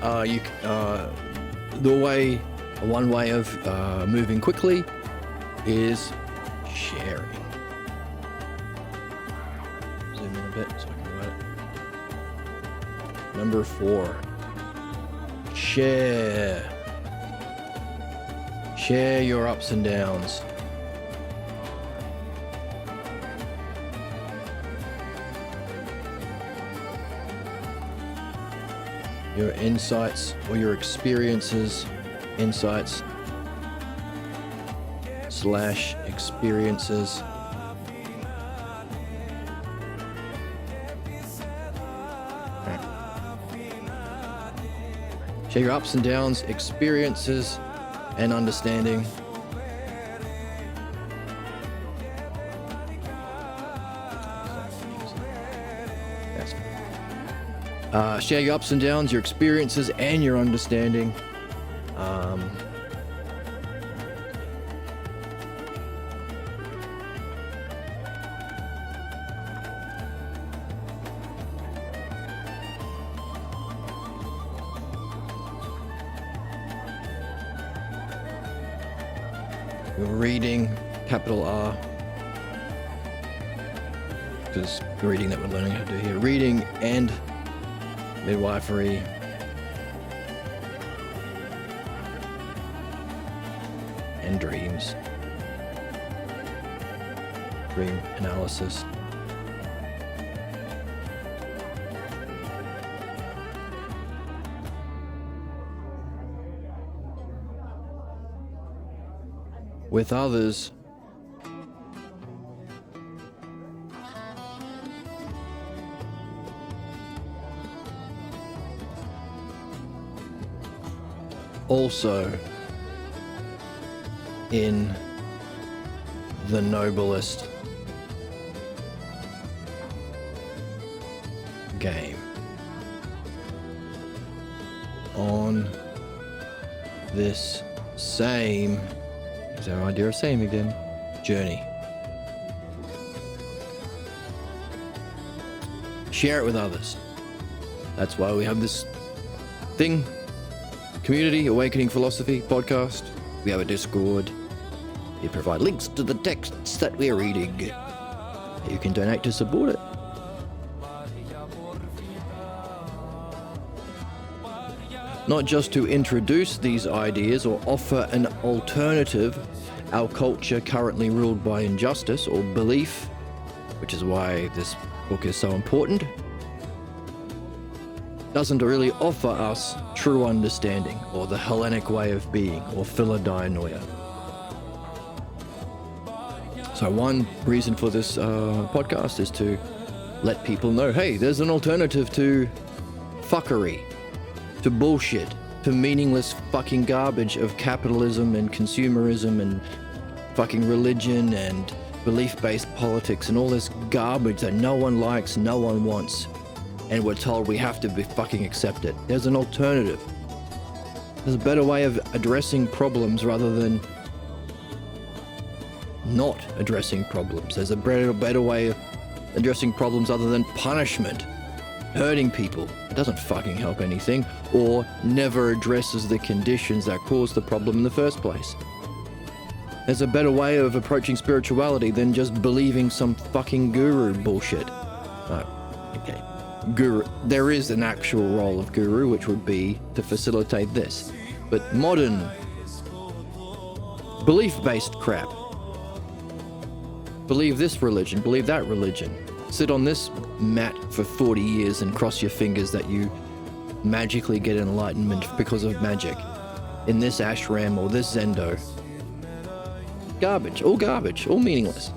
one way of moving quickly is sharing. Zoom in a bit so I can write it. Number 4. Share. Share your ups and downs. Your insights or your experiences, insights / experiences. Share your ups and downs, experiences, and understanding. Share your ups and downs, your experiences, and your understanding. Reading, capital R, because the reading that we're learning how to do here. Reading and midwifery. And dreams. Dream analysis. With others, also in the noblest game on this same, is our idea of same again, journey. Share it with others. That's why we have this thing, Community Awakening Philosophy podcast. We have a Discord. We provide links to the texts that we're reading. You can donate to support it. Not just to introduce these ideas or offer an alternative. Our culture currently ruled by injustice or belief, which is why this book is so important, doesn't really offer us true understanding, or the Hellenic way of being, or Philodianoia. So one reason for this podcast is to let people know, hey, there's an alternative to fuckery, to bullshit, to meaningless fucking garbage of capitalism and consumerism and fucking religion and belief-based politics and all this garbage that no one likes, no one wants, and we're told we have to be fucking accept it. There's an alternative. There's a better way of addressing problems rather than not addressing problems. There's a better way of addressing problems other than punishment, hurting people. It doesn't fucking help anything, or never addresses the conditions that caused the problem in the first place. There's a better way of approaching spirituality than just believing some fucking guru bullshit. Okay. Guru. There is an actual role of guru, which would be to facilitate this. But modern belief-based crap. Believe this religion, believe that religion. Sit on this mat for 40 years and cross your fingers that you magically get enlightenment because of magic. In this ashram or this zendo. Garbage, all meaningless.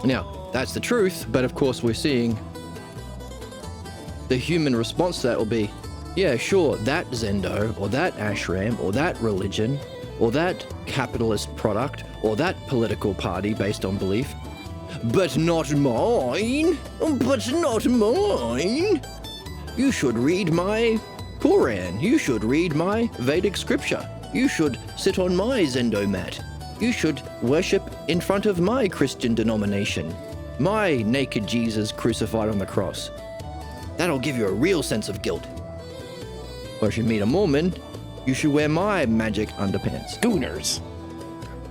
Now, that's the truth, but of course we're seeing the human response to that will be, yeah, sure, that zendo, or that ashram, or that religion, or that capitalist product, or that political party based on belief, but not mine, but not mine. You should read my Quran, you should read my Vedic scripture, you should sit on my zendo mat, you should worship in front of my Christian denomination, my naked Jesus crucified on the cross. That'll give you a real sense of guilt. Or if you meet a Mormon, you should wear my magic underpants. Gooners.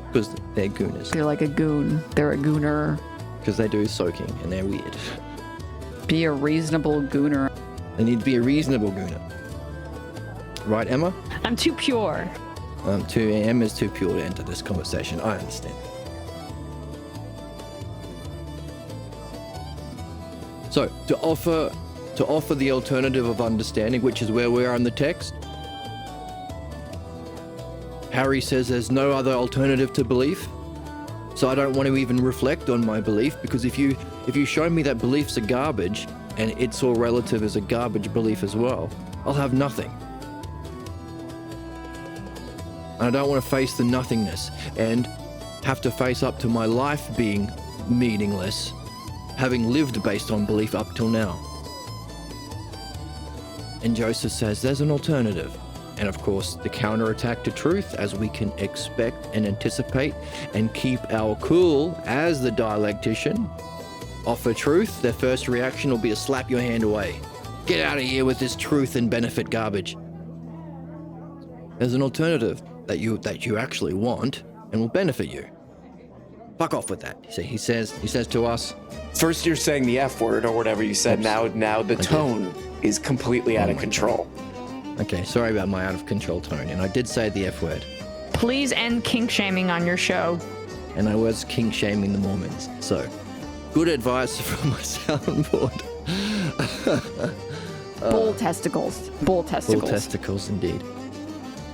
Because they're gooners. They're like a goon. They're a gooner. Because they do soaking and they're weird. Be a reasonable gooner. They need to be a reasonable gooner. Right, Emma? I'm too pure. Emma's too pure to enter this conversation. I understand. So, to offer the alternative of understanding, which is where we are in the text, Harry says there's no other alternative to belief. So I don't want to even reflect on my belief, because if you show me that beliefs are garbage and it's all relative is a garbage belief as well, I'll have nothing. I don't want to face the nothingness and have to face up to my life being meaningless, having lived based on belief up till now. And Joseph says there's an alternative. And of course, the counterattack to truth, as we can expect and anticipate and keep our cool as the dialectician, offer truth, their first reaction will be to slap your hand away. Get out of here with this truth and benefit garbage. There's an alternative that you actually want and will benefit you. Fuck off with that. He says to us. First you're saying the F word or whatever you said. Now the tone is completely out of control. Okay, sorry about my out of control tone, and I did say the F word. Please end kink shaming on your show. And I was kink shaming the Mormons. So, good advice from my soundboard. Bull testicles. Bull testicles. Bull testicles, indeed.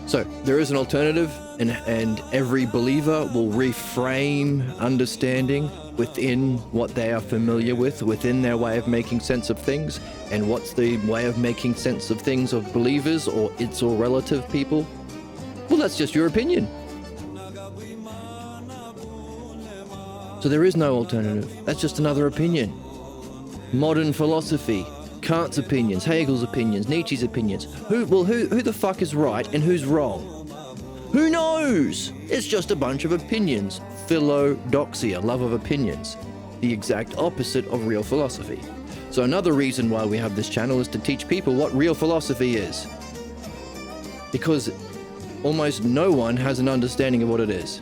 So, there is an alternative, and every believer will reframe understanding within what they are familiar with, within their way of making sense of things. And what's the way of making sense of things of believers or its all relative people? Well, that's just your opinion. So there is no alternative. That's just another opinion. Modern philosophy, Kant's opinions, Hegel's opinions, Nietzsche's opinions. Who the fuck is right and who's wrong? Who knows? It's just a bunch of opinions. Philodoxia, love of opinions. The exact opposite of real philosophy. So another reason why we have this channel is to teach people what real philosophy is. Because almost no one has an understanding of what it is.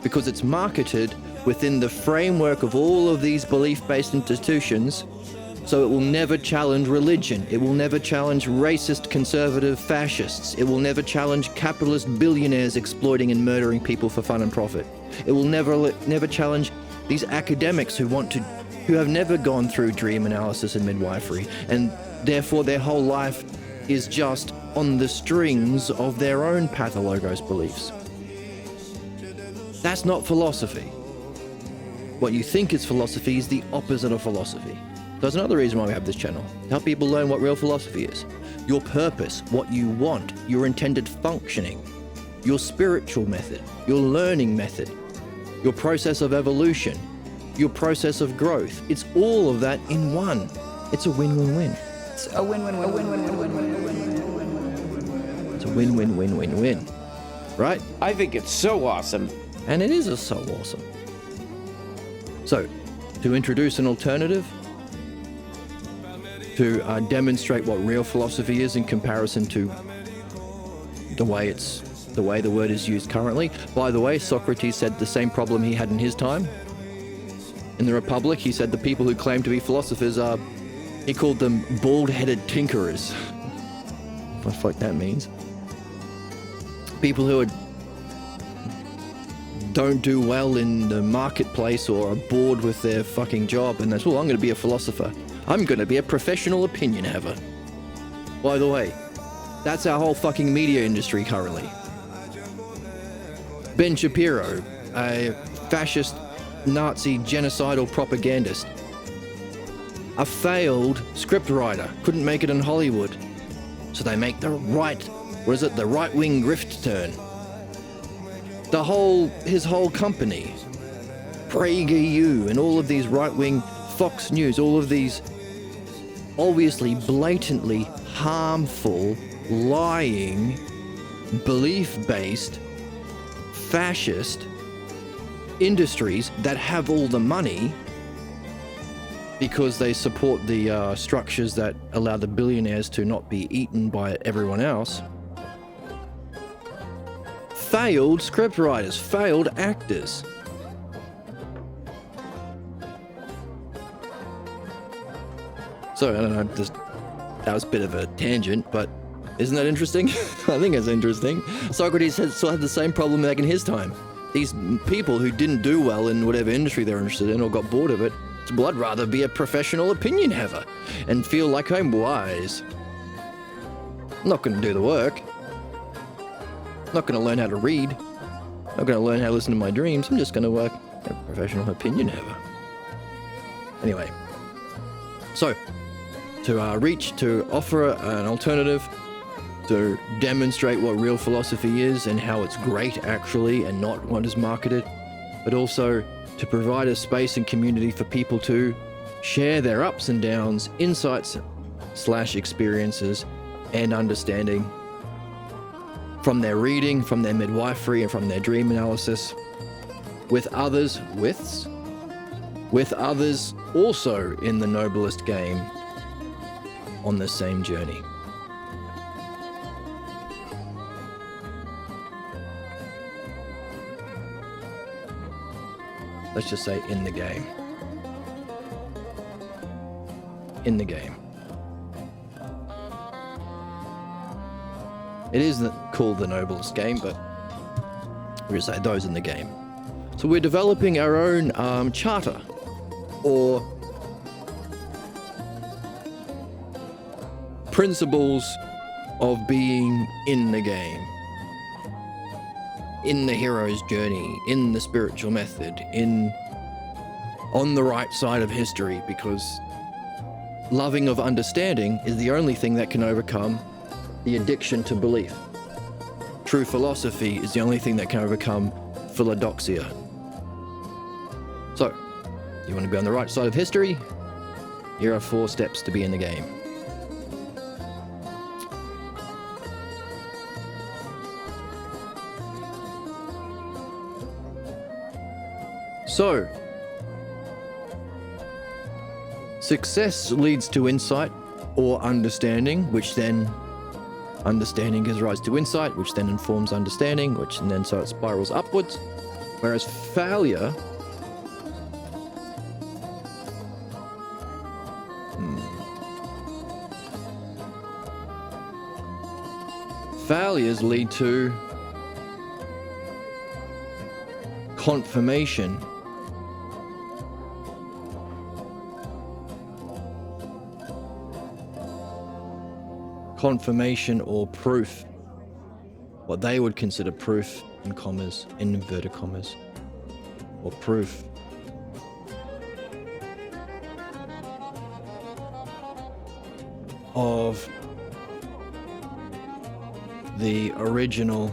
Because it's marketed within the framework of all of these belief-based institutions, so it will never challenge religion. It will never challenge racist, conservative fascists. It will never challenge capitalist billionaires exploiting and murdering people for fun and profit. It will never challenge these academics who want to who have never gone through dream analysis and midwifery, and therefore their whole life is just on the strings of their own pathologos beliefs. That's not philosophy. What you think is philosophy is the opposite of philosophy. That's another reason why we have this channel. To help people learn what real philosophy is. Your purpose, what you want, your intended functioning, your spiritual method, your learning method, your process of evolution, your process of growth. It's all of that in one. It's a win-win-win. It's a win-win-win-win-win-win-win-win-win. It's a win-win-win-win-win. Right? I think it's so awesome. And it is so awesome. So, to introduce an alternative, to demonstrate what real philosophy is in comparison to the way the word is used currently. By the way, Socrates said the same problem he had in his time. In the Republic, he said the people who claim to be philosophers he called them bald-headed tinkerers. What the fuck that means. People who don't do well in the marketplace or are bored with their fucking job and that's, well, I'm going to be a philosopher. I'm going to be a professional opinion haver. By the way, that's our whole fucking media industry currently. Ben Shapiro, a fascist, Nazi, genocidal propagandist. A failed scriptwriter, couldn't make it in Hollywood. So they make the right-wing grift turn. His whole company, PragerU, and all of these right-wing Fox News, all of these obviously blatantly harmful, lying, belief-based, fascist industries that have all the money because they support the structures that allow the billionaires to not be eaten by everyone else. Failed scriptwriters, failed actors. So, I don't know, that was a bit of a tangent, but isn't that interesting? I think it's interesting. Socrates still had the same problem back in his time. These people who didn't do well in whatever industry they're interested in or got bored of it, well, I'd rather be a professional opinion haver and feel like I'm wise. I'm not going to do the work. I'm not going to learn how to read. I'm not going to learn how to listen to my dreams. I'm just going to work as a professional opinion haver. Anyway, so to offer an alternative, to demonstrate what real philosophy is and how it's great actually and not what is marketed, but also to provide a space and community for people to share their ups and downs, insights/experiences and understanding from their reading, from their midwifery, and from their dream analysis with others also in the noblest game on the same journey. Let's just say in the game. In the game. It isn't called the noblest game, but we're going to say those in the game. So we're developing our own charter, or principles of being in the game, in the hero's journey, in the spiritual method, on the right side of history, because loving of understanding is the only thing that can overcome the addiction to belief. True philosophy is the only thing that can overcome philodoxia. So, you want to be on the right side of history? Here are 4 steps to be in the game. So, success leads to insight or understanding, which then understanding gives rise to insight, which then informs understanding, and then so it spirals upwards. Whereas failure failures lead to confirmation confirmation or proof, what they would consider proof in commas, in inverted commas, or proof of the original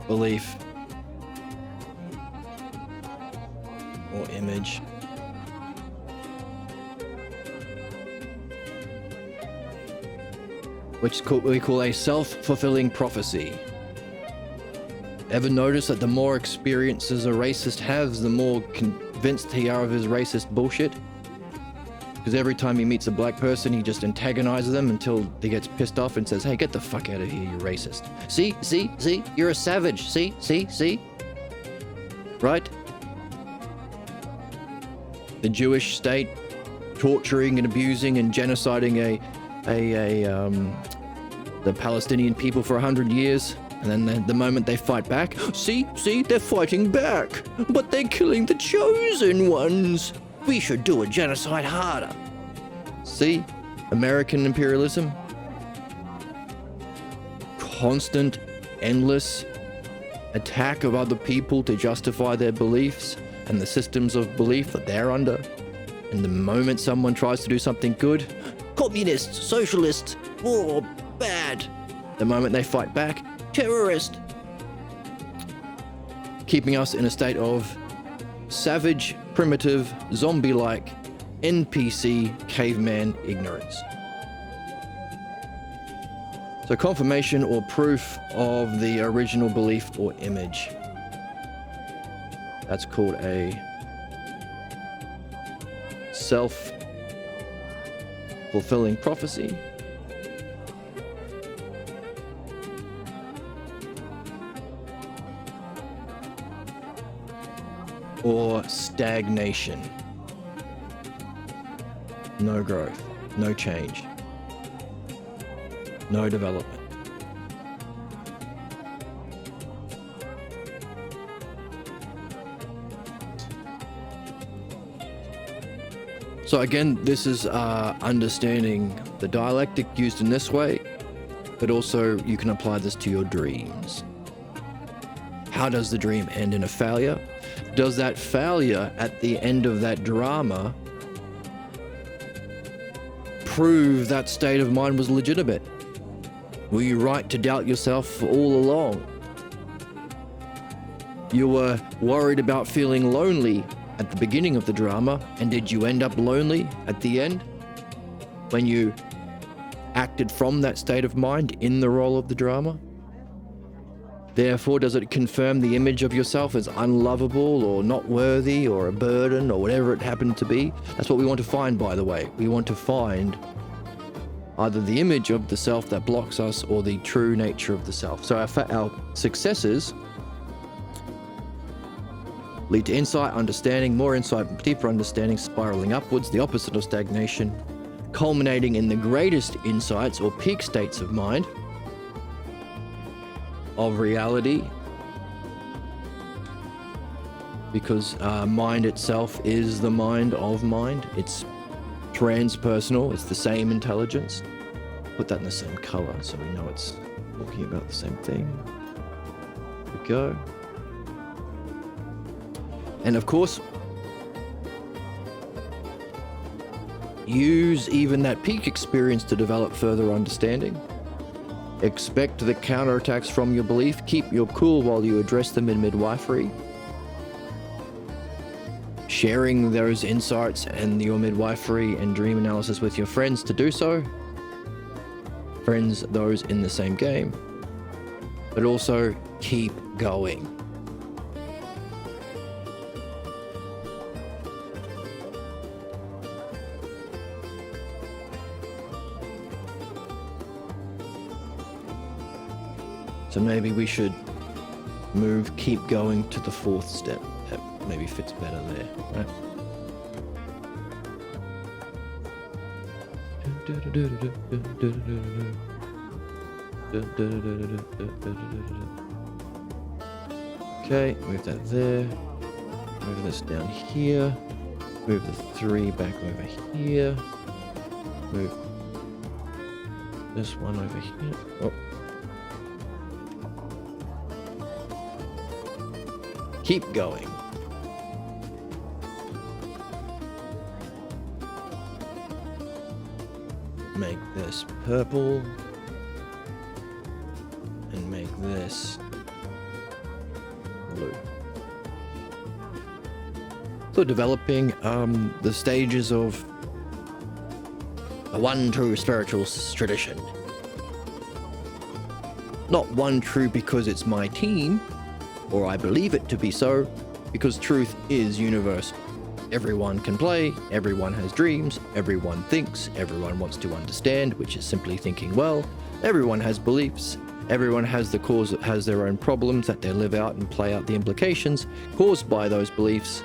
belief or image which we call a self-fulfilling prophecy. Ever notice that the more experiences a racist has, the more convinced he are of his racist bullshit? Because every time he meets a black person, he just antagonizes them until he gets pissed off and says, hey, get the fuck out of here, you racist. See, you're a savage. See? Right? The Jewish state torturing and abusing and genociding the Palestinian people for 100 years. And then the moment they fight back, see, they're fighting back, but they're killing the chosen ones. We should do a genocide harder. See, American imperialism, constant, endless attack of other people to justify their beliefs and the systems of belief that they're under. And the moment someone tries to do something good, communists, socialists, war, bad. The moment they fight back, terrorist. Keeping us in a state of savage, primitive, zombie-like, NPC, caveman ignorance. So confirmation or proof of the original belief or image. That's called a self-fulfilling prophecy. Or stagnation. No growth, no change, no development. So again, this is understanding the dialectic used in this way, but also you can apply this to your dreams. How does the dream end in a failure? Does that failure at the end of that drama prove that state of mind was legitimate? Were you right to doubt yourself all along? You were worried about feeling lonely at the beginning of the drama, and did you end up lonely at the end when you acted from that state of mind in the role of the drama? Therefore, does it confirm the image of yourself as unlovable or not worthy or a burden or whatever it happened to be? That's what we want to find, by the way. We want to find either the image of the self that blocks us or the true nature of the self. So our successes lead to insight, understanding, more insight, deeper understanding, spiraling upwards, the opposite of stagnation, culminating in the greatest insights or peak states of mind, of reality, because mind itself is the mind of mind. It's transpersonal, it's the same intelligence. Put that in the same color so we know it's talking about the same thing. There we go. And of course, use even that peak experience to develop further understanding. Expect the counterattacks from your belief. Keep your cool while you address them in midwifery. Sharing those insights and your midwifery and dream analysis with your friends to do so. Friends, those in the same game. But also keep going. So maybe we should move keep going to the fourth step. That maybe fits better there, right? Okay, move that there. Move this down here. Move the 3 back over here. Move this one over here. Oh. Keep going. Make this purple. And make this blue. So developing the stages of the one true spiritual tradition. Not one true because it's my team, or I believe it to be so, because truth is universal. Everyone can play, everyone has dreams, everyone thinks, everyone wants to understand, which is simply thinking well, everyone has beliefs, everyone has has their own problems that they live out and play out the implications caused by those beliefs.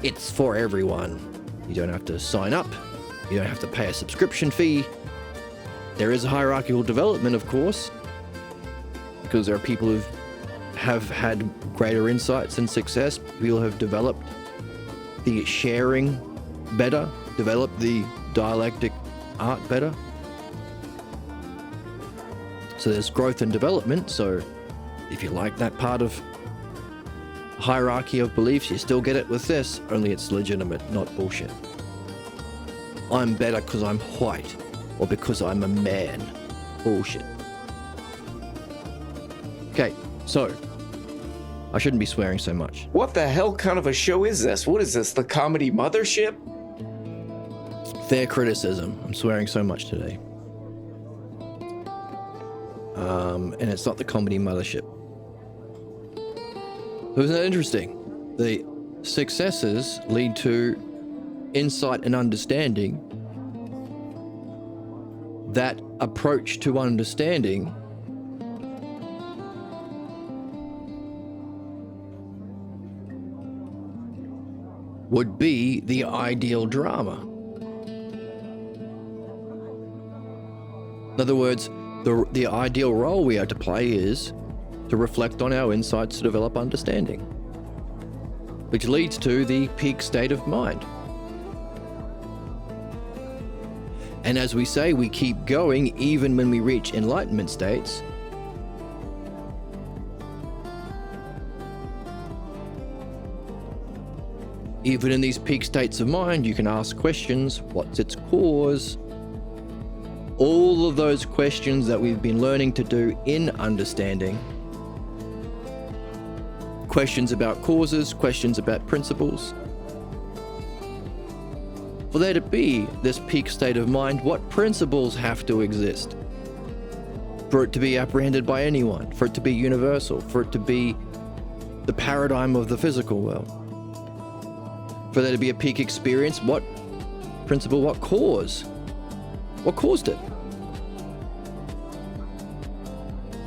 It's for everyone. You don't have to sign up, you don't have to pay a subscription fee. There is a hierarchical development, of course, because there are people who have had greater insights and success. People have developed the sharing better, developed the dialectic art better. So there's growth and development. So if you like that part of hierarchy of beliefs, you still get it with this, only it's legitimate, not bullshit. I'm better because I'm white or because I'm a man. Bullshit. Okay, so I shouldn't be swearing so much. What the hell kind of a show is this? What is this, the comedy mothership? Fair criticism. I'm swearing so much today. And it's not the comedy mothership. So isn't that interesting? The successes lead to insight and understanding. That approach to understanding would be the ideal drama. In other words, the ideal role we are to play is to reflect on our insights to develop understanding, which leads to the peak state of mind. And as we say, we keep going even when we reach enlightenment states. Even in these peak states of mind, you can ask questions. What's its cause? All of those questions that we've been learning to do in understanding. Questions about causes, questions about principles. For there to be this peak state of mind, what principles have to exist? For it to be apprehended by anyone, for it to be universal, for it to be the paradigm of the physical world. For there to be a peak experience, what principle, what cause? What caused it?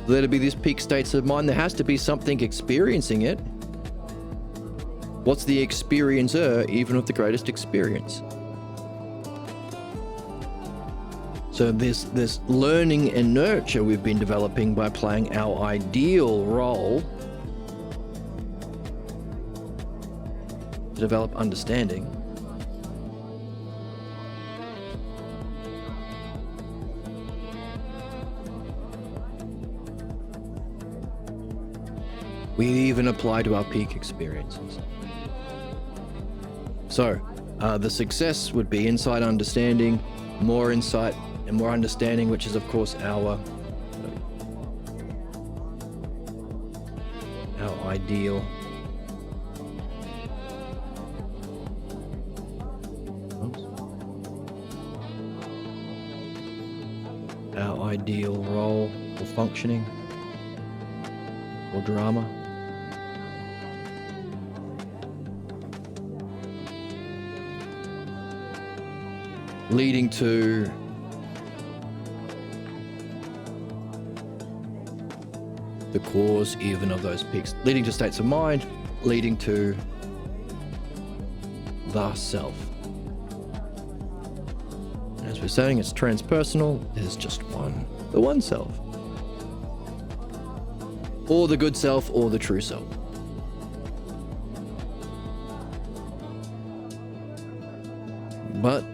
For there to be these peak states of mind, there has to be something experiencing it. What's the experiencer, even of the greatest experience? So this learning and nurture we've been developing by playing our ideal role to develop understanding. We even apply to our peak experiences. So, the success would be insight, understanding, more insight and more understanding, which is of course our ideal. Our ideal role or functioning or drama. Leading to the cause even of those peaks, leading to states of mind, leading to the self. And as we're saying, it's transpersonal, there's just one, the one self. Or the good self, or the true self. But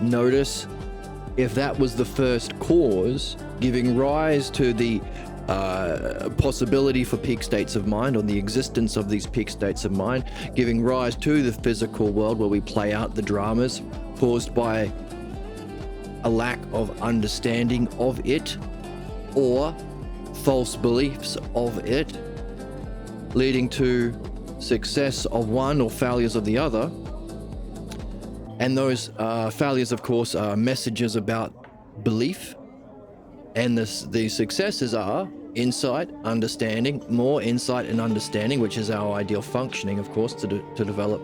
notice if that was the first cause giving rise to the possibility for peak states of mind, or the existence of these peak states of mind, giving rise to the physical world where we play out the dramas caused by a lack of understanding of it or false beliefs of it, leading to success of one or failures of the other. And those failures, of course, are messages about belief, and the successes are insight, understanding, more insight and understanding, which is our ideal functioning, of course, to develop.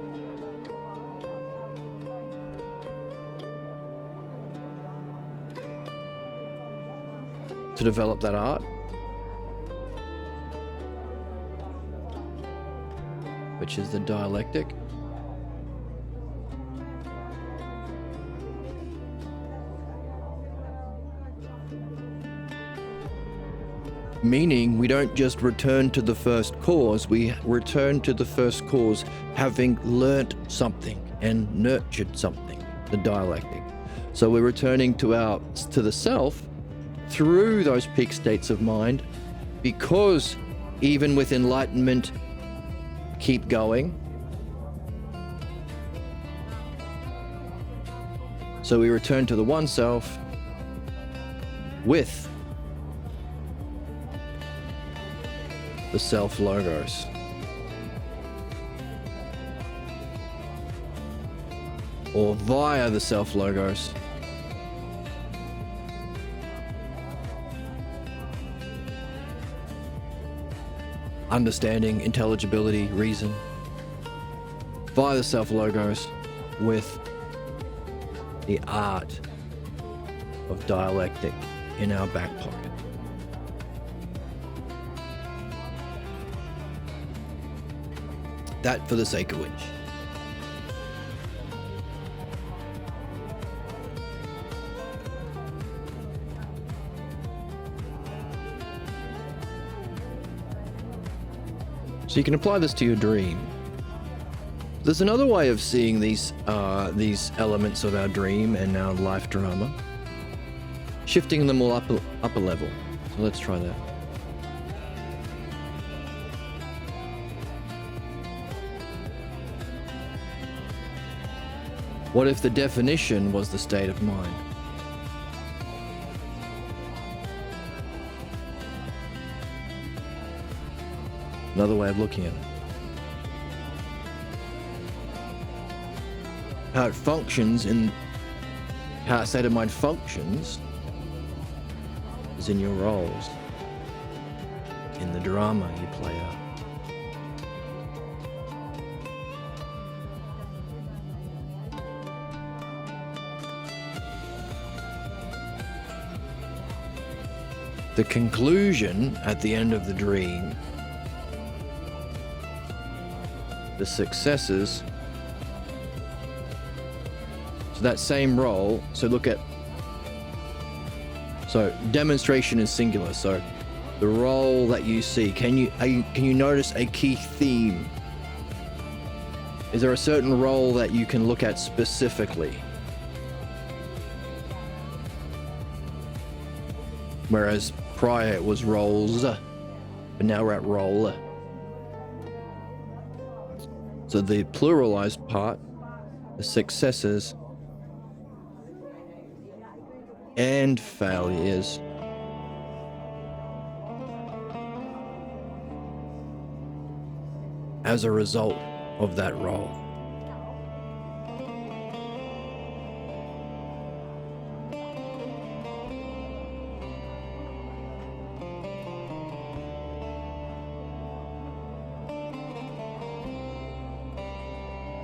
To develop that art, which is the dialectic. Meaning we don't just return to the first cause, we return to the first cause having learnt something and nurtured something, the dialectic. So we're returning to the self through those peak states of mind, because even with enlightenment, keep going. So we return to the one self with the self logos. Or via the self logos. Understanding, intelligibility, reason. Via the self logos with the art of dialectic in our back pocket. That for the sake of which. So you can apply this to your dream. There's another way of seeing these elements of our dream and our life drama, shifting them all up a level. So let's try that. What if the definition was the state of mind? Another way of looking at it. How it functions how a state of mind functions is in your roles, in the drama you play out. The conclusion at the end of the dream, the successes, so that same role, so demonstration is singular, so the role that you see, can you notice a key theme? Is there a certain role that you can look at specifically? Whereas prior it was roles, but now we're at role. So the pluralized part, the successes and failures, as a result of that role.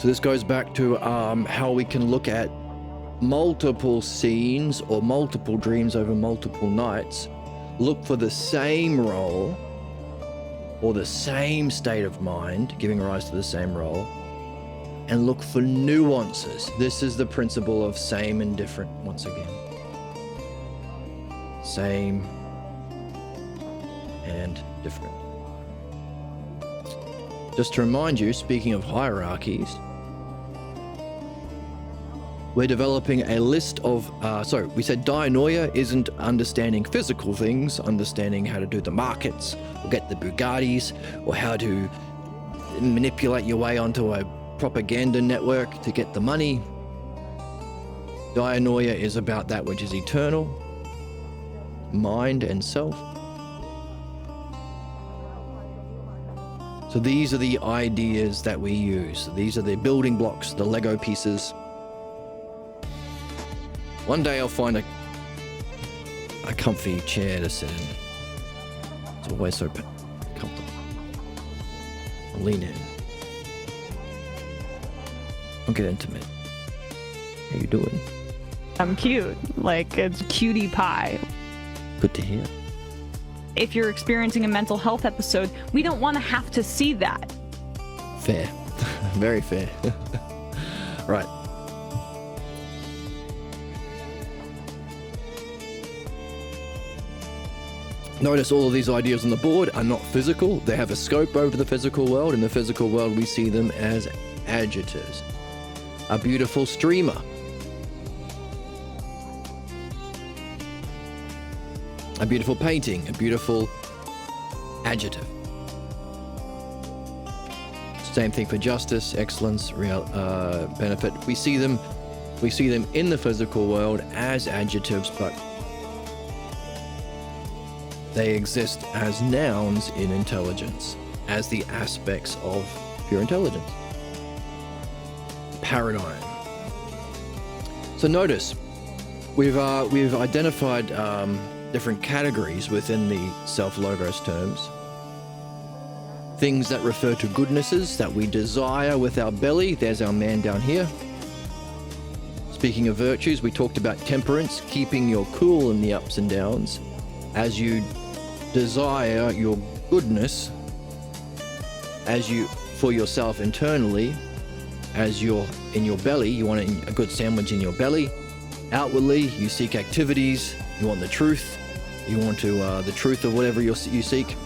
So this goes back to how we can look at multiple scenes or multiple dreams over multiple nights, look for the same role or the same state of mind giving rise to the same role, and look for nuances. This is the principle of same and different once again. Same and different. Just to remind you, speaking of hierarchies, we're developing a list of, we said dianoia isn't understanding physical things, understanding how to do the markets, or get the Bugattis, or how to manipulate your way onto a propaganda network to get the money. Dianoia is about that which is eternal, mind and self. So these are the ideas that we use. These are the building blocks, the Lego pieces. One day I'll find a comfy chair to sit in. It's always so comfortable. I'll lean in. I'll get intimate. How you doing? I'm cute. Like, it's cutie pie. Good to hear. If you're experiencing a mental health episode, we don't want to have to see that. Fair. Very fair. Right. Notice all of these ideas on the board are not physical. They have a scope over the physical world. In the physical world, we see them as adjectives. A beautiful streamer. A beautiful painting, a beautiful adjective. Same thing for justice, excellence, benefit. We see them in the physical world as adjectives, but they exist as nouns in intelligence, as the aspects of pure intelligence. Paradigm. So notice, we've identified different categories within the self-logos terms. Things that refer to goodnesses that we desire with our belly. There's our man down here. Speaking of virtues, we talked about temperance, keeping your cool in the ups and downs. As you desire your goodness, as you for yourself internally, as you're in your belly, you want a good sandwich in your belly. Outwardly, you seek activities. You want the truth. You want to the truth of whatever you seek.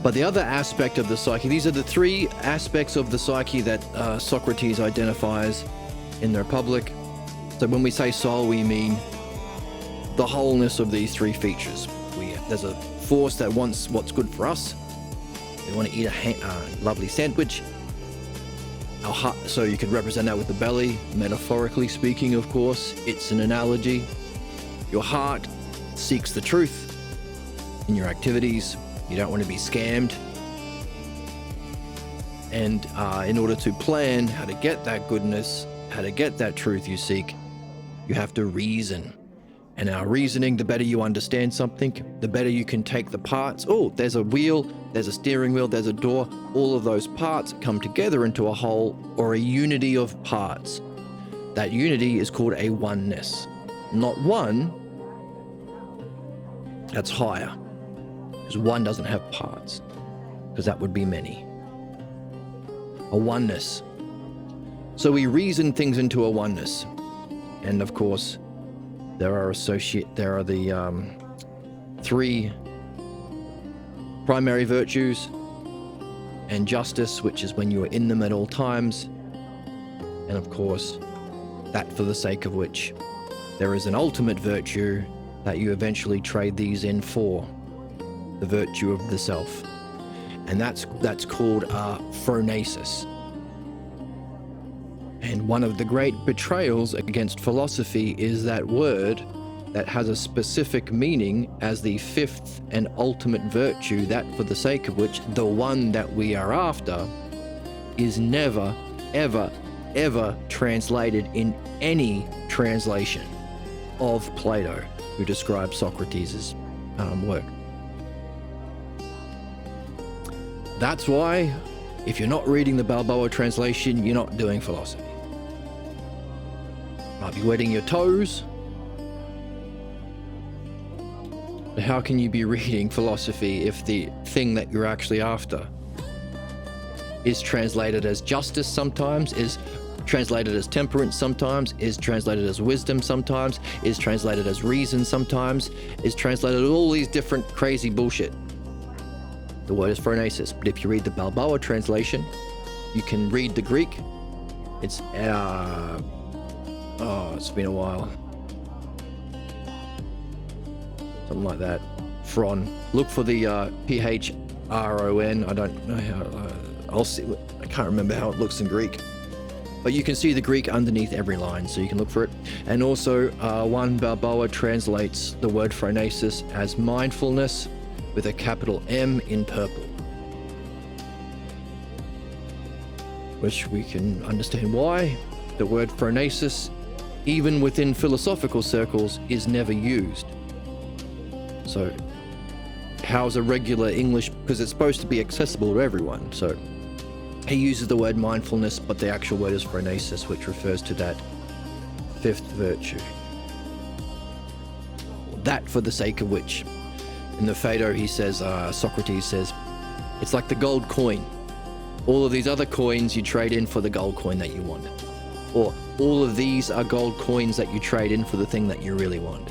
But the other aspect of the psyche, these are the three aspects of the psyche that Socrates identifies in the Republic. So when we say soul, we mean the wholeness of these three features. There's a force that wants what's good for us. We want to eat a lovely sandwich. Our heart, so you could represent that with the belly, metaphorically speaking, of course. It's an analogy. Your heart seeks the truth in your activities. You don't want to be scammed. And in order to plan how to get that goodness, how to get that truth you seek, you have to reason. And our reasoning, the better you understand something, the better you can take the parts. Oh, there's a wheel, there's a steering wheel, there's a door. All of those parts come together into a whole or a unity of parts. That unity is called a oneness. Not one, that's higher. Because one doesn't have parts. Because that would be many. A oneness. So we reason things into a oneness. And of course, there are the three primary virtues, and justice, which is when you are in them at all times, and of course, that for the sake of which there is an ultimate virtue that you eventually trade these in for, the virtue of the self, and that's called phronesis. And one of the great betrayals against philosophy is that word that has a specific meaning as the fifth and ultimate virtue, that for the sake of which the one that we are after is never, ever, ever translated in any translation of Plato, who describes Socrates' work. That's why, if you're not reading the Balboa translation, you're not doing philosophy. Might be wetting your toes. But how can you be reading philosophy if the thing that you're actually after is translated as justice sometimes, is translated as temperance sometimes, is translated as wisdom sometimes, is translated as reason sometimes, is translated all these different crazy bullshit? The word is phronesis. But if you read the Balboa translation, you can read the Greek. It's Oh, it's been a while. Something like that. Phron. Look for the Phron. I don't know how. I'll see. I can't remember how it looks in Greek. But you can see the Greek underneath every line, so you can look for it. And also, Juan Balboa translates the word phronesis as mindfulness with a capital M in purple. Which we can understand why the word phronesis, even within philosophical circles, is never used. So, how's a regular English, because it's supposed to be accessible to everyone, so he uses the word mindfulness, but the actual word is phronesis, which refers to that fifth virtue. That for the sake of which, in the Phaedo, he says, Socrates says, it's like the gold coin. All of these other coins you trade in for the gold coin that you want. Or all of these are gold coins that you trade in for the thing that you really want.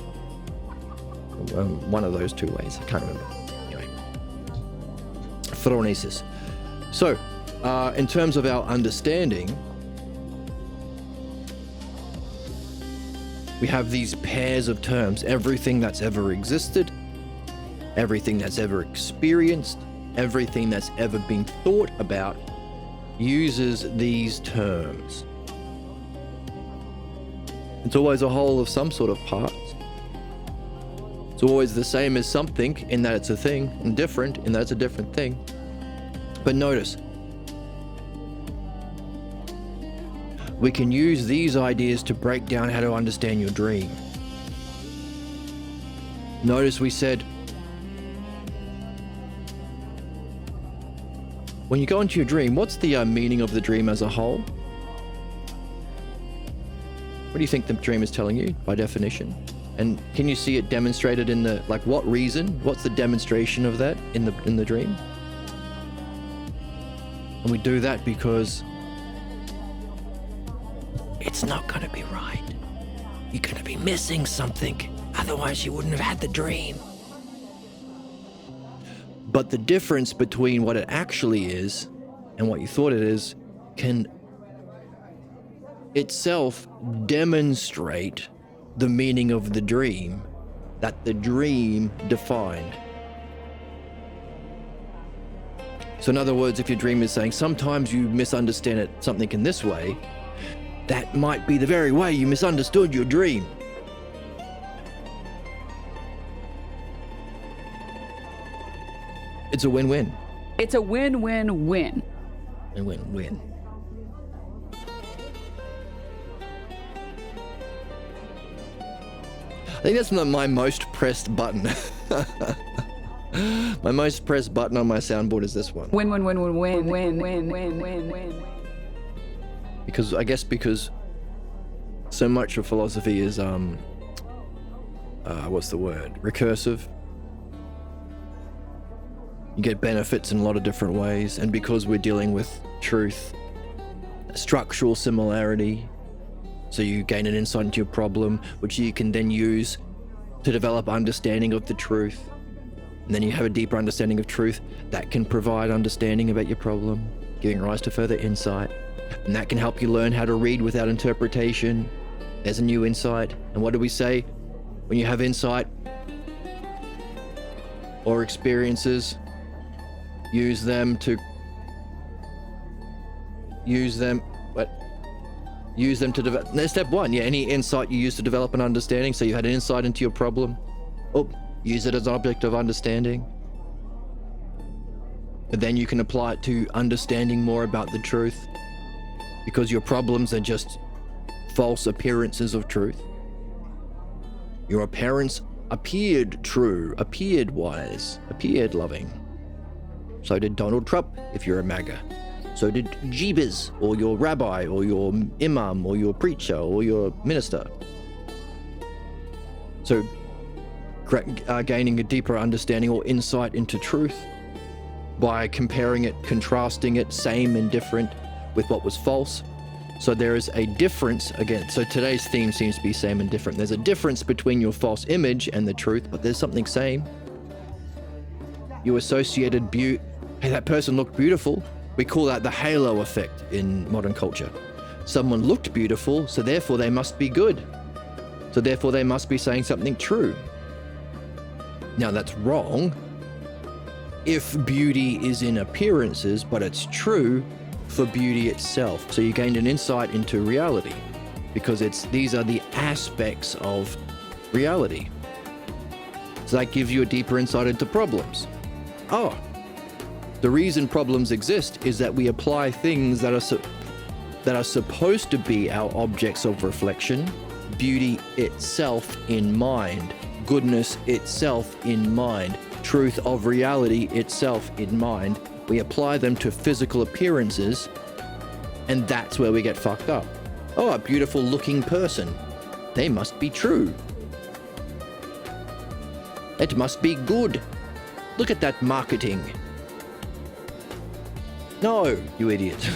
One of those two ways, I can't remember. Anyway. Phronesis. So, in terms of our understanding, we have these pairs of terms. Everything that's ever existed, everything that's ever experienced, everything that's ever been thought about uses these terms. It's always a whole of some sort of parts. It's always the same as something in that it's a thing, and different in that it's a different thing. But notice, we can use these ideas to break down how to understand your dream. Notice we said, when you go into your dream, what's the meaning of the dream as a whole? What do you think the dream is telling you by definition? And can you see it demonstrated in the, like, what reason? What's the demonstration of that in the dream? And we do that because it's not going to be right. You're going to be missing something. Otherwise, you wouldn't have had the dream. But the difference between what it actually is and what you thought it is can itself demonstrate the meaning of the dream that the dream defined. So in other words, if your dream is saying sometimes you misunderstand something in this way, that might be the very way you misunderstood your dream. It's a win-win. It's a win-win-win. And win-win. I think that's my most pressed button. My most pressed button on my soundboard is this one. Win-win-win-win-win-win-win-win-win. Because so much of philosophy is what's the word? Recursive. You get benefits in a lot of different ways, and because we're dealing with truth, structural similarity, so you gain an insight into your problem, which you can then use to develop understanding of the truth. And then you have a deeper understanding of truth that can provide understanding about your problem, giving rise to further insight. And that can help you learn how to read without interpretation. There's a new insight. And what do we say when you have insight or experiences? Use them to develop. No, step one, any insight you use to develop an understanding. So you had an insight into your problem. Use it as an object of understanding. But then you can apply it to understanding more about the truth, because your problems are just false appearances of truth. Your appearance appeared true, appeared wise, appeared loving. So did Donald Trump, if you're a MAGA. So did Jeebus, or your rabbi, or your imam, or your preacher, or your minister. So gaining a deeper understanding or insight into truth by comparing it, contrasting it, same and different with what was false. So there is a difference, again, so today's theme seems to be same and different. There's a difference between your false image and the truth, but there's something same. You associated hey, that person looked beautiful. We call that the halo effect in modern culture. someone looked beautiful, so therefore they must be good. So therefore they must be saying something true. Now that's wrong. If beauty is in appearances, but it's true for beauty itself. So you gained an insight into reality, because these are the aspects of reality. So that gives you a deeper insight into problems. Oh, the reason problems exist is that we apply things that are supposed to be our objects of reflection, beauty itself in mind, goodness itself in mind, truth of reality itself in mind. We apply them to physical appearances, and that's where we get fucked up. Oh, a beautiful looking person. They must be true. It must be good. Look at that marketing. No, you idiot.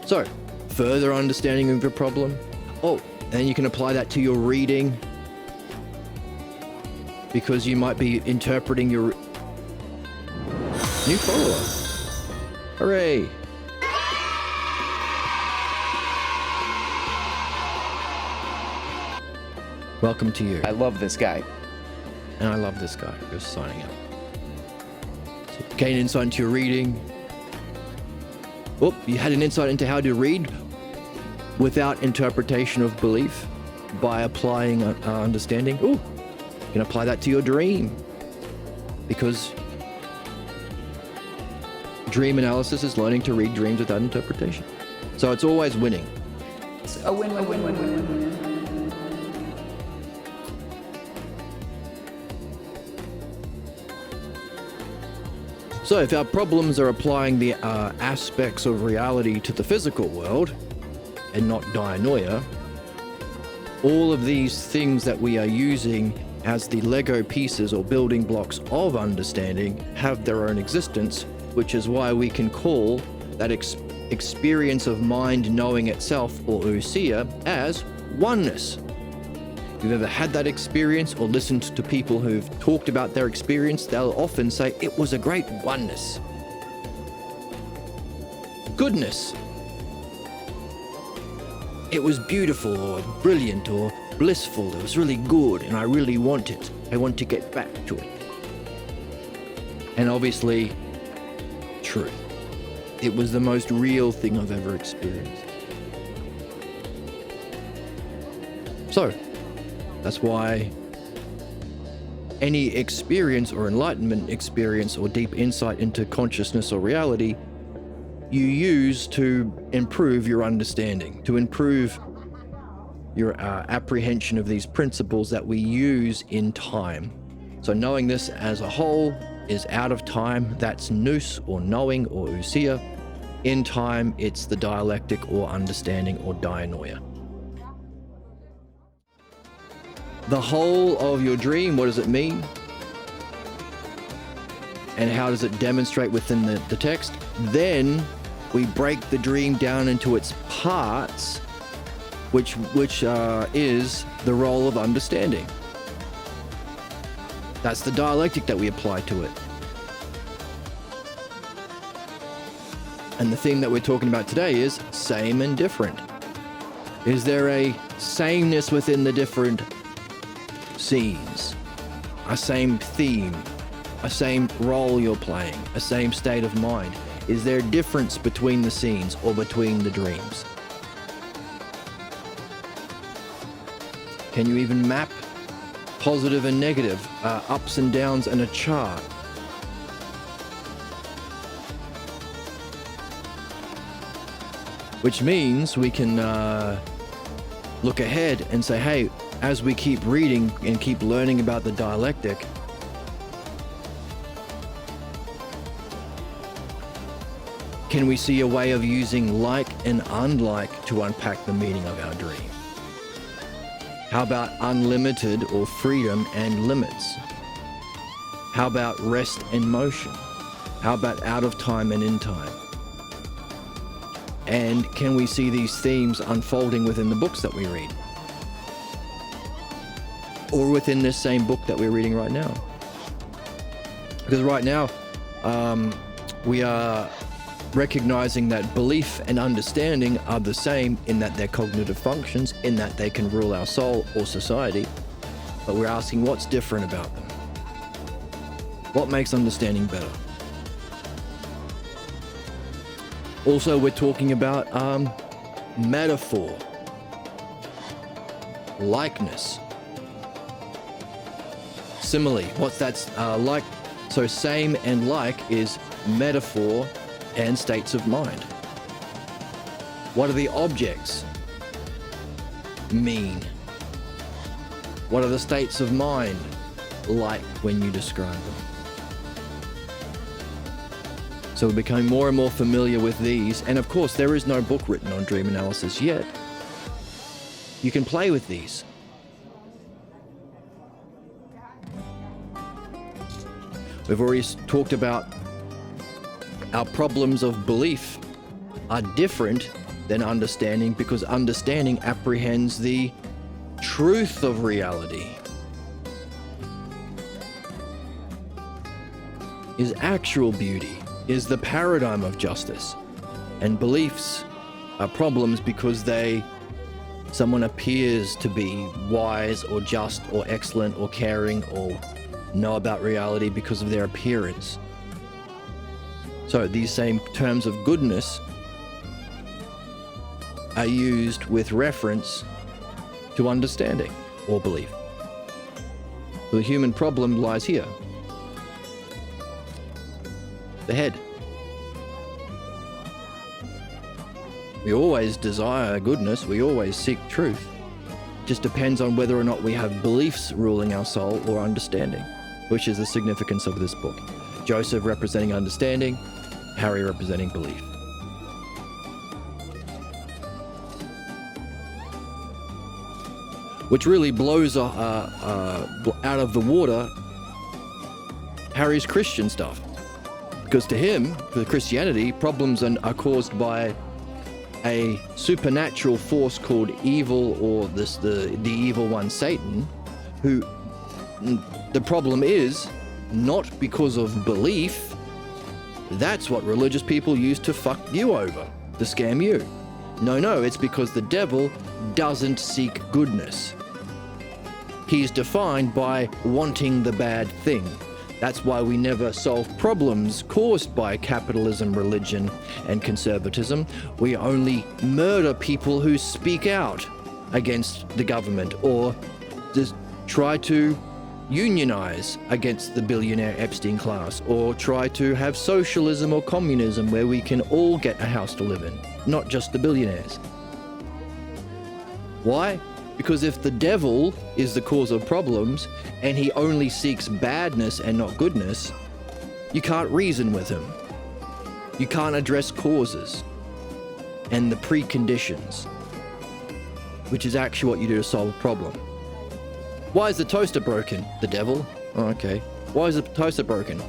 So, further understanding of your problem. Oh, and you can apply that to your reading, because you might be interpreting your new follower. Hooray. Welcome to you. I love this guy. And I love this guy who's signing up. So gain insight into your reading. Oh, you had an insight into how to read without interpretation of belief by applying understanding. Oh, you can apply that to your dream, because dream analysis is learning to read dreams without interpretation. So it's always winning. It's a win-win-win-win-win. So if our problems are applying the aspects of reality to the physical world and not dianoia, all of these things that we are using as the Lego pieces or building blocks of understanding have their own existence, which is why we can call that experience of mind knowing itself, or ousia, as oneness. If you've ever had that experience or listened to people who've talked about their experience, they'll often say it was a great oneness. Goodness. It was beautiful or brilliant or blissful. It was really good and I really want it. I want to get back to it. And obviously, truth. It was the most real thing I've ever experienced. So, that's why any experience or enlightenment experience or deep insight into consciousness or reality you use to improve your understanding, to improve your apprehension of these principles that we use in time. So knowing this as a whole is out of time, that's nous or knowing or ousia. In time, it's the dialectic or understanding or dianoia. The whole of your dream, what does it mean? And how does it demonstrate within the text? Then we break the dream down into its parts, which is the role of understanding. That's the dialectic that we apply to it. And the theme that we're talking about today is same and different. Is there a sameness within the different scenes, a same theme, a same role you're playing, a same state of mind? Is there a difference between the scenes or between the dreams? Can you even map positive and negative, ups and downs in a chart? Which means we can look ahead and say, hey, as we keep reading and keep learning about the dialectic, can we see a way of using like and unlike to unpack the meaning of our dream? How about unlimited or freedom and limits? How about rest and motion? How about out of time and in time? And can we see these themes unfolding within the books that we read? Or within this same book that we're reading right now? Because right now, we are recognizing that belief and understanding are the same in that they're cognitive functions, in that they can rule our soul or society, but we're asking what's different about them. What makes understanding better? Also, we're talking about metaphor, likeness, simile. What's that like? So same and like is metaphor and states of mind. What do the objects mean? What are the states of mind like when you describe them? So we're becoming more and more familiar with these, and of course there is no book written on dream analysis yet. You can play with these. We've already talked about our problems of belief are different than understanding, because understanding apprehends the truth of reality. Is actual beauty, is the paradigm of justice. And beliefs are problems because someone appears to be wise or just or excellent or caring or know about reality because of their appearance. So these same terms of goodness are used with reference to understanding or belief. The human problem lies here. The head. We always desire goodness, we always seek truth. It just depends on whether or not we have beliefs ruling our soul or understanding, which is the significance of this book. Joseph representing understanding, Harry representing belief. Which really blows out of the water Harry's Christian stuff. Because to him, for Christianity, problems are caused by a supernatural force called evil, or the evil one, Satan, who the problem is not because of belief. That's what religious people use to fuck you over, to scam you. No, it's because the devil doesn't seek goodness. He's defined by wanting the bad thing. That's why we never solve problems caused by capitalism, religion, and conservatism. We only murder people who speak out against the government or just try to unionize against the billionaire Epstein class, or try to have socialism or communism where we can all get a house to live in, not just the billionaires. Why? Because if the devil is the cause of problems and he only seeks badness and not goodness, you can't reason with him. You can't address causes and the preconditions, which is actually what you do to solve a problem. Why is the toaster broken? The devil? Oh, okay. Why is the toaster broken?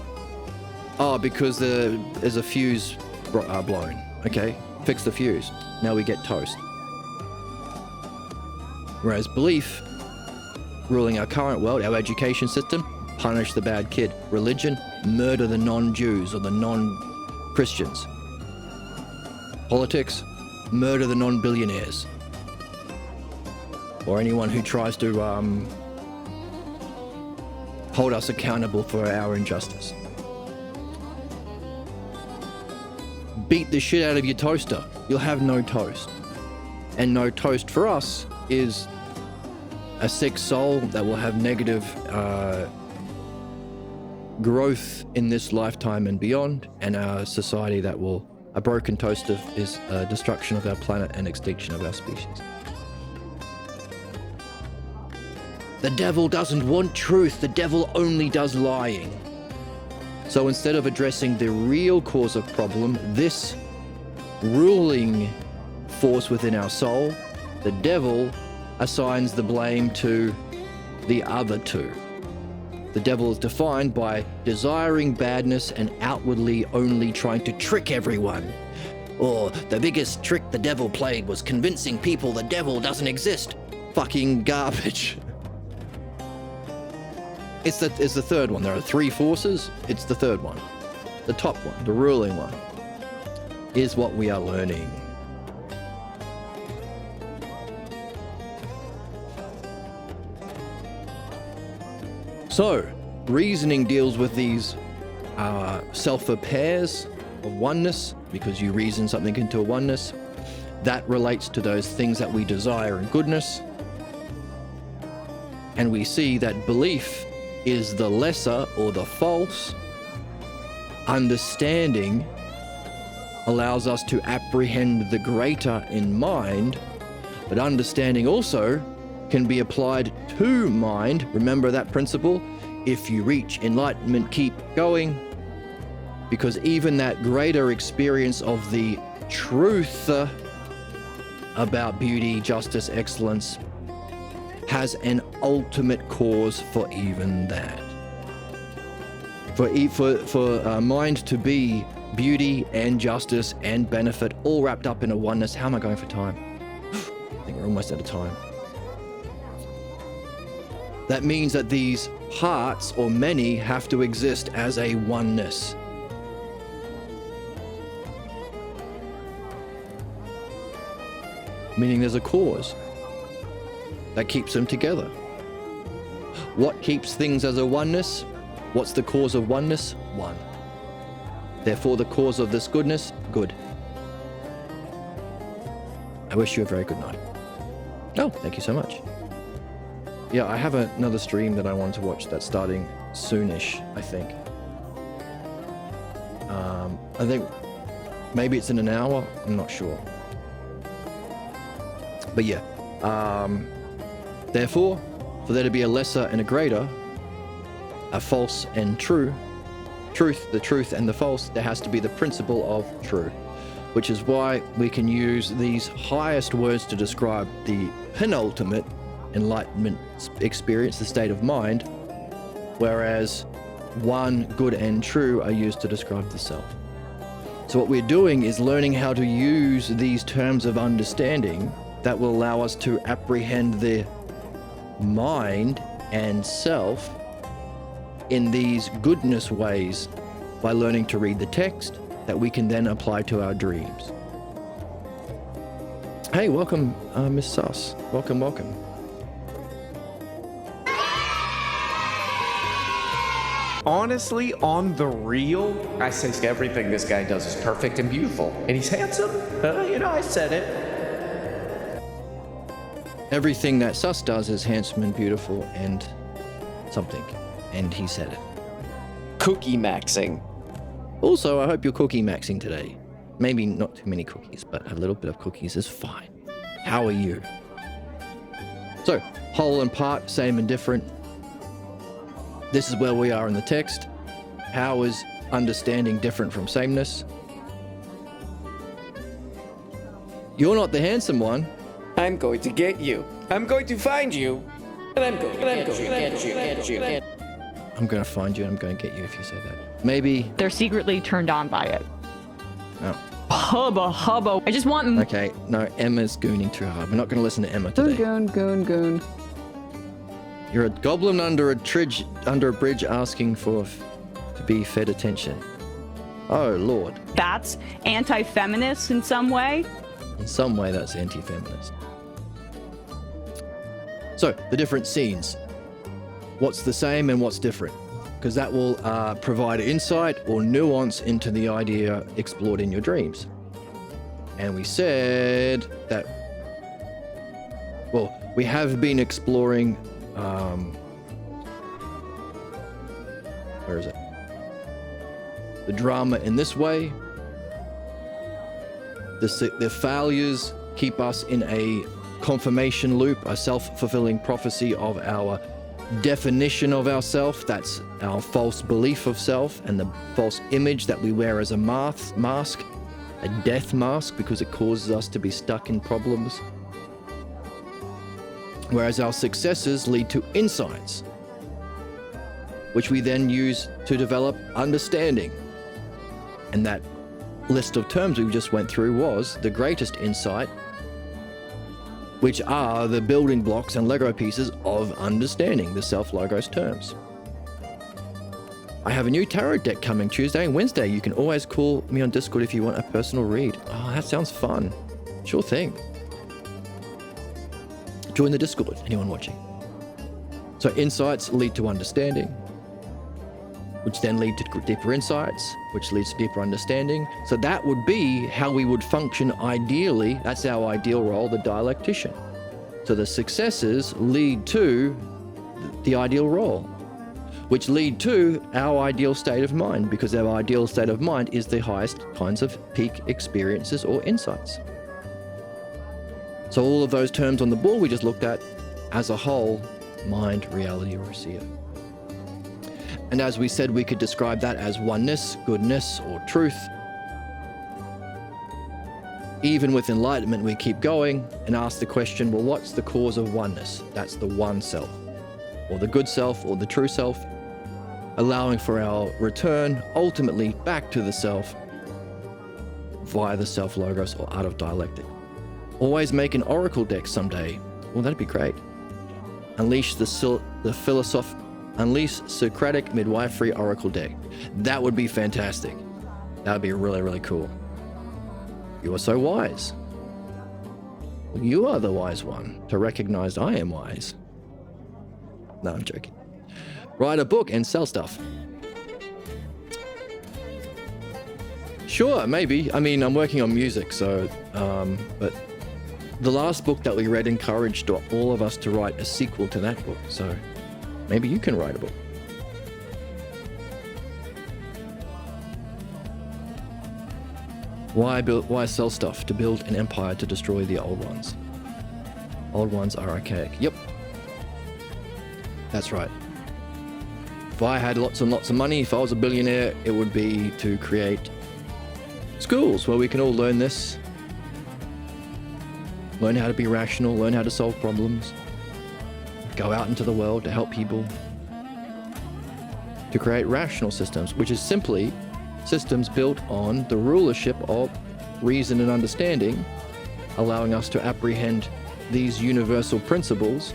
Oh, because there's a fuse blown. Okay, fix the fuse. Now we get toast. Whereas belief, ruling our current world, our education system, punish the bad kid. Religion, murder the non-Jews or the non-Christians. Politics, murder the non-billionaires. Or anyone who tries to hold us accountable for our injustice. Beat the shit out of your toaster. You'll have no toast. And no toast for us is a sick soul that will have negative growth in this lifetime and beyond, and a society that will, a broken toaster is destruction of our planet and extinction of our species. The devil doesn't want truth, the devil only does lying. So instead of addressing the real cause of problem, this ruling force within our soul, the devil assigns the blame to the other two. The devil is defined by desiring badness and outwardly only trying to trick everyone. Or the biggest trick the devil played was convincing people the devil doesn't exist. Fucking garbage. It's the third one. There are three forces. It's the third one. The top one, the ruling one. is what we are learning. So, reasoning deals with these self-pairs of oneness, because you reason something into a oneness. That relates to those things that we desire in goodness. And we see that belief is the lesser or the false. Understanding allows us to apprehend the greater in mind, but understanding also can be applied to mind. Remember that principle? If you reach enlightenment, keep going, because even that greater experience of the truth about beauty, justice, excellence has an ultimate cause for even that. For mind to be beauty and justice and benefit all wrapped up in a oneness. How am I going for time? I think we're almost out of time. That means that these parts, or many, have to exist as a oneness. Meaning there's a cause that keeps them together. What keeps things as a oneness? What's the cause of oneness? One. Therefore, the cause of this goodness, good. I wish you a very good night. Oh, thank you so much. Yeah, I have another stream that I want to watch that's starting soonish, I think. I think maybe it's in an hour, I'm not sure. But yeah, therefore, for there to be a lesser and a greater, a false and true, the truth and the false, there has to be the principle of true, which is why we can use these highest words to describe the penultimate enlightenment experience, the state of mind, whereas one, good and true, are used to describe the self. So what we're doing is learning how to use these terms of understanding that will allow us to apprehend the mind and self in these goodness ways by learning to read the text that we can then apply to our dreams. Hey, welcome, Miss Sus. Welcome. Honestly, on the real, I say everything this guy does is perfect and beautiful. And he's handsome. I said it. Everything that Sus does is handsome and beautiful and something. And he said it. Cookie maxing. Also, I hope you're cookie maxing today. Maybe not too many cookies, but a little bit of cookies is fine. How are you? So, whole and part, same and different. This is where we are in the text. How is understanding different from sameness? You're not the handsome one. I'm going to get you. I'm going to find you. And I'm going to get you. I'm going to find you and I'm going to get you if you say that. Maybe. They're secretly turned on by it. Oh. Hubba. I just want... Okay, no, Emma's gooning too hard. We're not going to listen to Emma today. Goon. You're a goblin under a bridge asking to be fed attention. Oh, Lord. That's anti-feminist in some way. In some way, that's anti-feminist. So, the different scenes. What's the same and what's different? Because that will provide insight or nuance into the idea explored in your dreams. And we said that, well, we have been exploring, where is it? The drama in this way. The failures keep us in a confirmation loop, a self-fulfilling prophecy of our definition of ourself. That's our false belief of self and the false image that we wear as a mask, a death mask, because it causes us to be stuck in problems. Whereas our successes lead to insights, which we then use to develop understanding. And that list of terms we just went through was the greatest insight, which are the building blocks and Lego pieces of understanding the self-logos terms. I have a new tarot deck coming Tuesday and Wednesday. You can always call me on Discord if you want a personal read. Oh, that sounds fun. Sure thing. Join the Discord, anyone watching. So insights lead to understanding, which then lead to deeper insights, which leads to deeper understanding. So that would be how we would function ideally. That's our ideal role, the dialectician. So the successes lead to the ideal role, which lead to our ideal state of mind, because our ideal state of mind is the highest kinds of peak experiences or insights. So all of those terms on the board we just looked at as a whole, mind, reality, or seer. And as we said, we could describe that as oneness, goodness, or truth. Even with enlightenment, we keep going and ask the question, well, what's the cause of oneness? That's the one self, or the good self, or the true self, allowing for our return ultimately back to the self via the self logos or art of dialectic. Always make an oracle deck someday. Well, that'd be great. Unleash the Socratic midwifery oracle deck. That would be fantastic. That would be really, really cool. You are so wise. Well, you are the wise one to recognize I am wise. No, I'm joking. Write a book and sell stuff. Sure, maybe. I mean, I'm working on music, so, but the last book that we read encouraged all of us to write a sequel to that book, so maybe you can write a book. Why sell stuff? To build an empire, to destroy the old ones. Old ones are archaic. Yep. That's right. If I had lots and lots of money, if I was a billionaire, it would be to create schools where we can all learn this. Learn how to be rational, learn how to solve problems. Go out into the world to help people. To create rational systems, which is simply systems built on the rulership of reason and understanding, allowing us to apprehend these universal principles,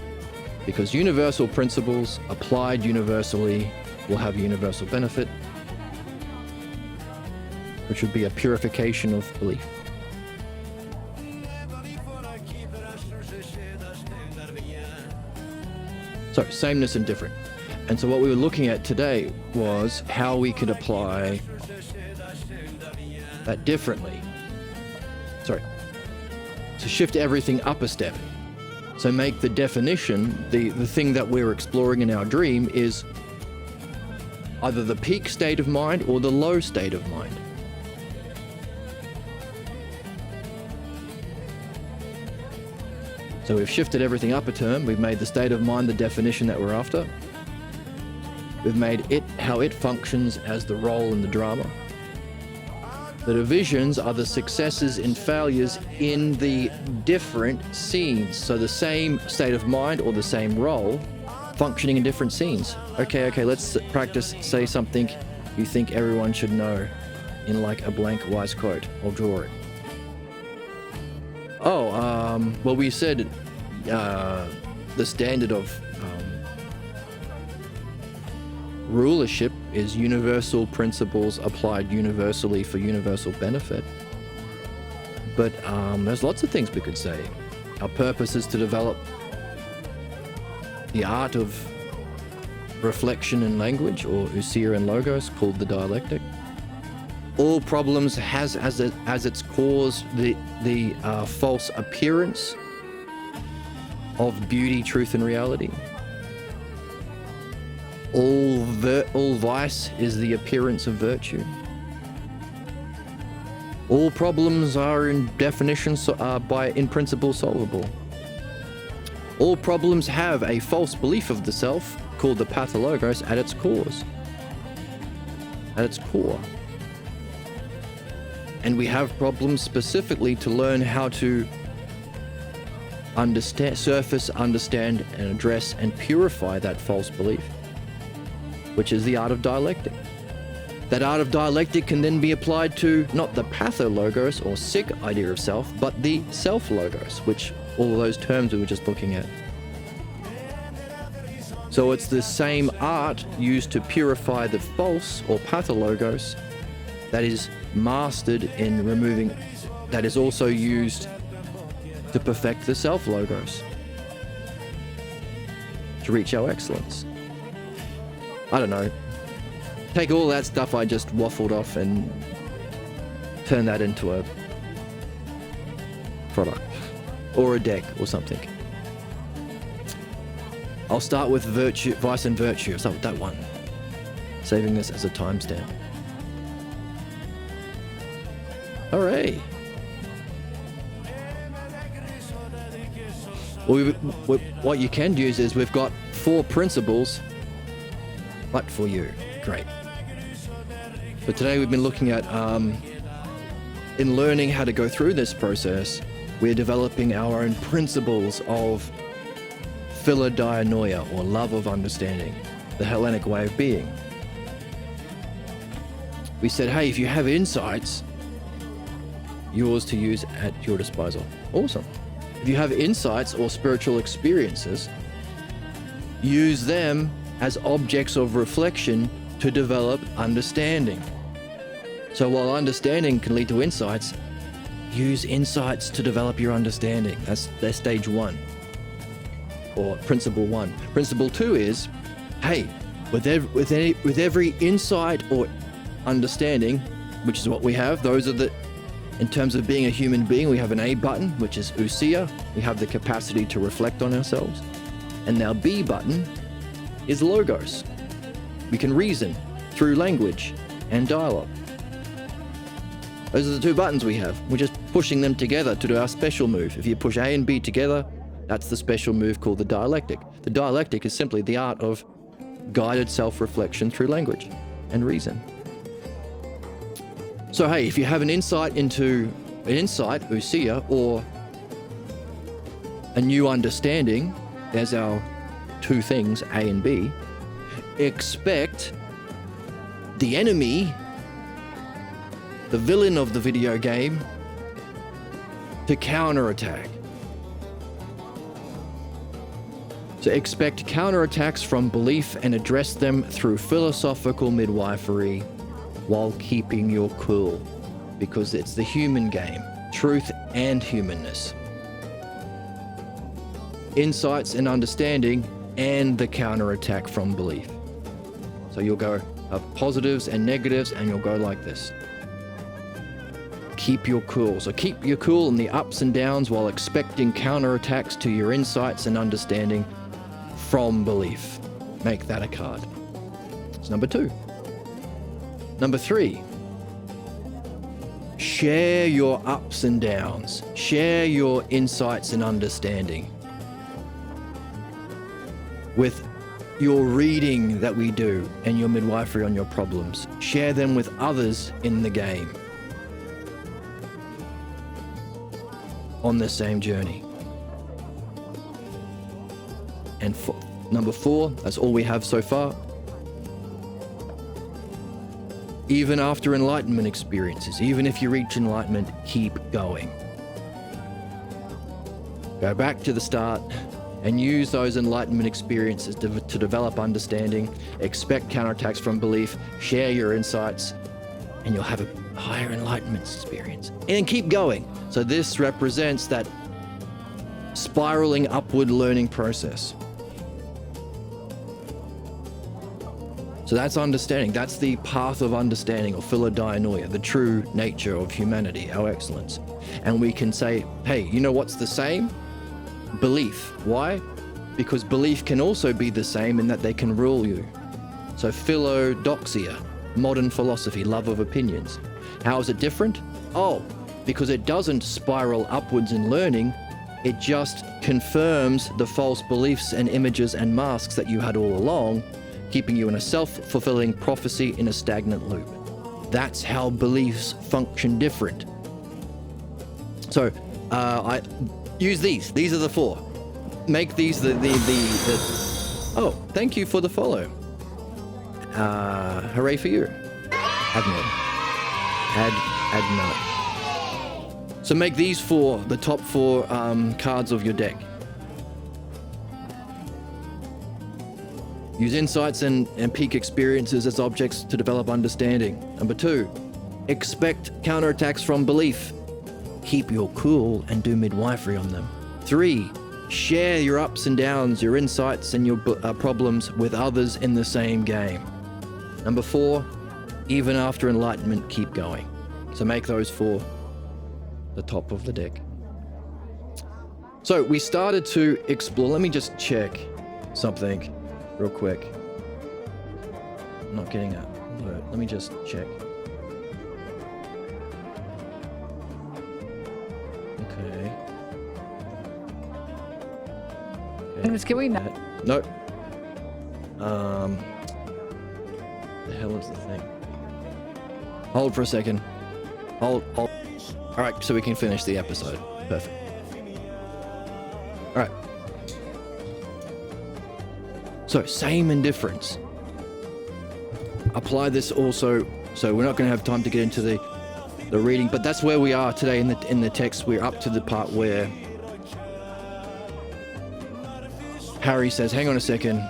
because universal principles applied universally will have universal benefit, which would be a purification of belief. So, sameness and different. And so what we were looking at today was how we could apply that differently. Sorry. To shift everything up a step. So make the definition, the thing that we're exploring in our dream is either the peak state of mind or the low state of mind. So we've shifted everything up a term. We've made the state of mind the definition that we're after. We've made it how it functions as the role in the drama. The divisions are the successes and failures in the different scenes. So the same state of mind or the same role functioning in different scenes. Okay, let's practice say something you think everyone should know in like a blank wise quote. I'll draw it. Well, we said the standard of rulership is universal principles applied universally for universal benefit. But there's lots of things we could say. Our purpose is to develop the art of reflection in language, or Usia and Logos, called the dialectic. All problems has as its cause the false appearance of beauty, truth, and reality. All vice is the appearance of virtue. All problems are in definition in principle solvable. All problems have a false belief of the self called the pathologos at its cause, at its core. And we have problems specifically to learn how to surface, understand, and address and purify that false belief, which is the art of dialectic. That art of dialectic can then be applied to not the pathologos or sick idea of self, but the self-logos, which all of those terms we were just looking at. So it's the same art used to purify the false or pathologos that is mastered in removing, that is also used to perfect the self-logos, to reach our excellence. I don't know. Take all that stuff I just waffled off and turn that into a product or a deck or something. I'll start with virtue, vice and virtue. I'll start with that one. Saving this as a timestamp. Hooray! Well, what you can use is we've got 4 principles. What for you? Great. But today we've been looking at, in learning how to go through this process, we're developing our own principles of philodianoia, or love of understanding, the Hellenic way of being. We said, hey, if you have insights, yours to use at your disposal. Awesome. If you have insights or spiritual experiences, use them as objects of reflection to develop understanding. So while understanding can lead to insights, use insights to develop your understanding. That's stage 1, or principle 1. Principle 2 is, hey, with every insight or understanding, which is what we have, those are the, in terms of being a human being, we have an A button, which is ousia. We have the capacity to reflect on ourselves. And now B button is logos. We can reason through language and dialogue. Those are the 2 buttons we have. We're just pushing them together to do our special move. If you push A and B together, that's the special move called the dialectic. The dialectic is simply the art of guided self-reflection through language and reason. So hey, if you have an insight, ousia, or a new understanding, there's our 2 things, A and B, expect the enemy, the villain of the video game, to counterattack. So expect counterattacks from belief and address them through philosophical midwifery while keeping your cool, because it's the human game, truth and humanness. Insights and understanding and the counterattack from belief. So you'll go of positives and negatives, and you'll go like this. Keep your cool. So keep your cool in the ups and downs while expecting counterattacks to your insights and understanding from belief. Make that a card. It's number 2. Number 3. Share your ups and downs. Share your insights and understanding with your reading that we do and your midwifery on your problems. Share them with others in the game on the same journey. And number 4, that's all we have so far. Even after enlightenment experiences, even if you reach enlightenment, keep going. Go back to the start and use those enlightenment experiences to develop understanding, expect counterattacks from belief, share your insights, and you'll have a higher enlightenment experience. And keep going. So this represents that spiraling upward learning process. So that's understanding. That's the path of understanding, or philodianoia, the true nature of humanity, our excellence. And we can say, hey, you know what's the same? Belief. Why? Because belief can also be the same in that they can rule you. So philodoxia, modern philosophy, love of opinions. How is it different? Oh, because it doesn't spiral upwards in learning. It just confirms the false beliefs and images and masks that you had all along, keeping you in a self-fulfilling prophecy in a stagnant loop. That's how beliefs function different. So I use these. These are the 4. Make these the oh, thank you for the follow. Hooray for you. Adnan. So make these 4 the top 4 cards of your deck. Use insights and peak experiences as objects to develop understanding. Number 2, expect counterattacks from belief. Keep your cool and do midwifery on them. 3, share your ups and downs, your insights and your problems with others in the same game. Number 4, even after enlightenment, keep going. So make those 4 the top of the deck. So we started to explore. Let me just check something real quick. I'm not getting an alert. Let me just check. Okay. Can we not? Nope. The hell is the thing? Hold for a second. Hold. All right, so we can finish the episode. Perfect. All right. So, same and difference. Apply this also. So we're not going to have time to get into the reading, but that's where we are today in the text. We're up to the part where Harry says, "Hang on a second.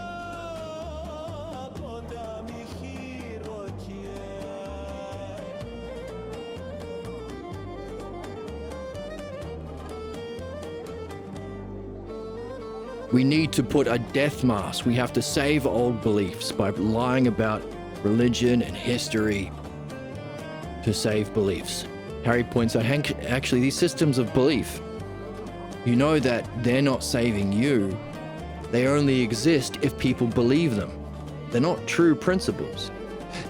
We need to put a death mask. We have to save old beliefs by lying about religion and history to save beliefs." Harry points out, Hank, actually, these systems of belief, you know that they're not saving you. They only exist if people believe them. They're not true principles.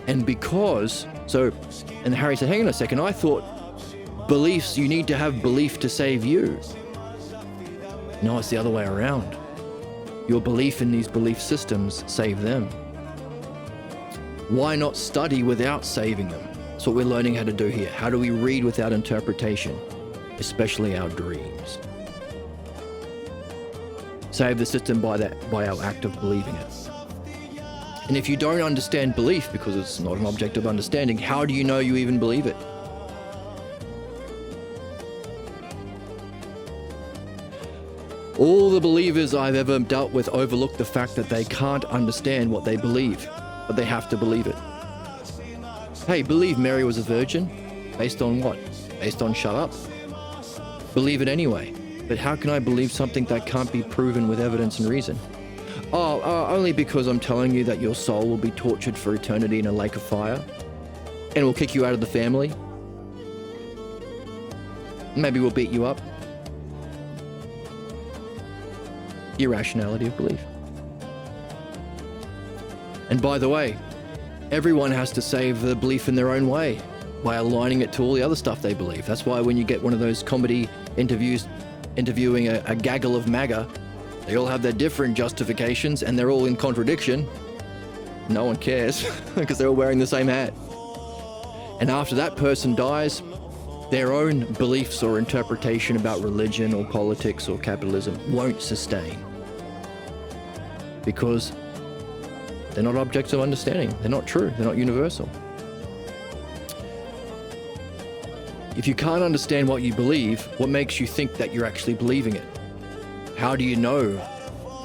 And and Harry said, "Hang on a second, I thought beliefs, you need to have belief to save you." No, it's the other way around. Your belief in these belief systems save them. Why not study without saving them? That's what we're learning how to do here. How do we read without interpretation, especially our dreams? Save the system by our act of believing it. And if you don't understand belief, because it's not an object of understanding, how do you know you even believe it? All the believers I've ever dealt with overlook the fact that they can't understand what they believe, but they have to believe it. Hey, believe Mary was a virgin? Based on what? Based on shut up? Believe it anyway. But how can I believe something that can't be proven with evidence and reason? Only because I'm telling you that your soul will be tortured for eternity in a lake of fire, and will kick you out of the family. Maybe we'll beat you up. Irrationality of belief. And by the way, everyone has to save the belief in their own way by aligning it to all the other stuff they believe. That's why when you get one of those comedy interviews interviewing a gaggle of MAGA, they all have their different justifications and they're all in contradiction. No one cares because they're all wearing the same hat. And after that person dies, their own beliefs or interpretation about religion or politics or capitalism won't sustain. Because they're not objects of understanding. They're not true. They're not universal. If you can't understand what you believe, what makes you think that you're actually believing it? How do you know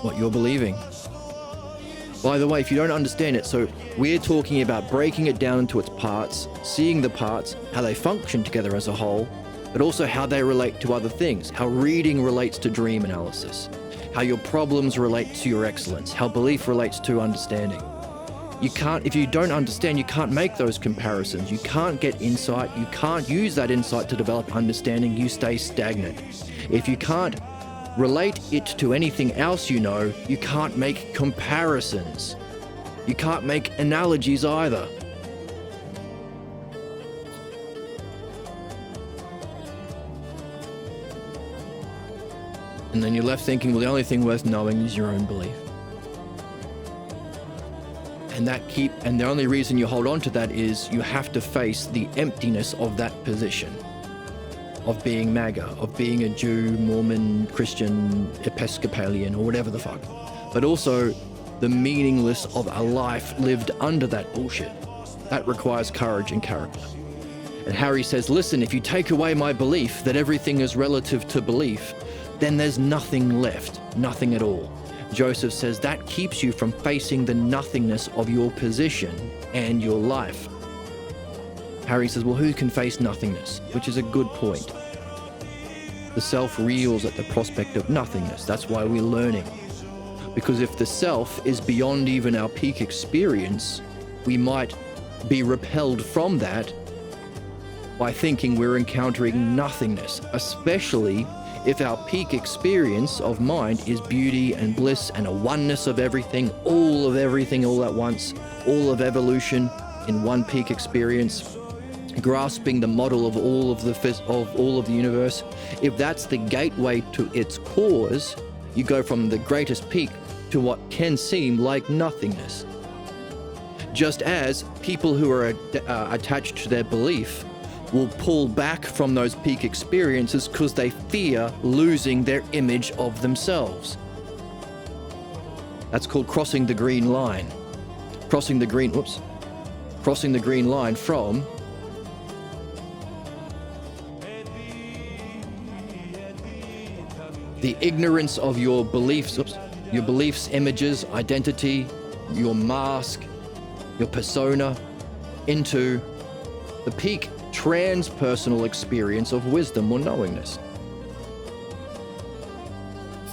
what you're believing? By the way, if you don't understand it, so we're talking about breaking it down into its parts, seeing the parts, how they function together as a whole, but also how they relate to other things, how reading relates to dream analysis, how your problems relate to your excellence, how belief relates to understanding. If you don't understand, you can't make those comparisons. You can't get insight. You can't use that insight to develop understanding. You stay stagnant. If you can't relate it to anything else you know, you can't make comparisons. You can't make analogies either. And then you're left thinking, well, the only thing worth knowing is your own belief. And the only reason you hold on to that is you have to face the emptiness of that position. Of being MAGA, of being a Jew, Mormon, Christian, Episcopalian, or whatever the fuck. But also the meaningless of a life lived under that bullshit. That requires courage and character. And Harry says, listen, if you take away my belief that everything is relative to belief, then there's nothing left, nothing at all. Joseph says that keeps you from facing the nothingness of your position and your life. Harry says, well, who can face nothingness? Which is a good point. The self reels at the prospect of nothingness. That's why we're learning. Because if the self is beyond even our peak experience, we might be repelled from that by thinking we're encountering nothingness, especially if our peak experience of mind is beauty and bliss and a oneness of everything all at once, all of evolution in one peak experience, grasping the model of all of the universe. If that's the gateway to its cause, you go from the greatest peak to what can seem like nothingness. Just as people who are attached to their belief will pull back from those peak experiences because they fear losing their image of themselves. That's called crossing the green line. Crossing the green line from the ignorance of your beliefs, images, identity, your mask, your persona, into the peak transpersonal experience of wisdom or knowingness.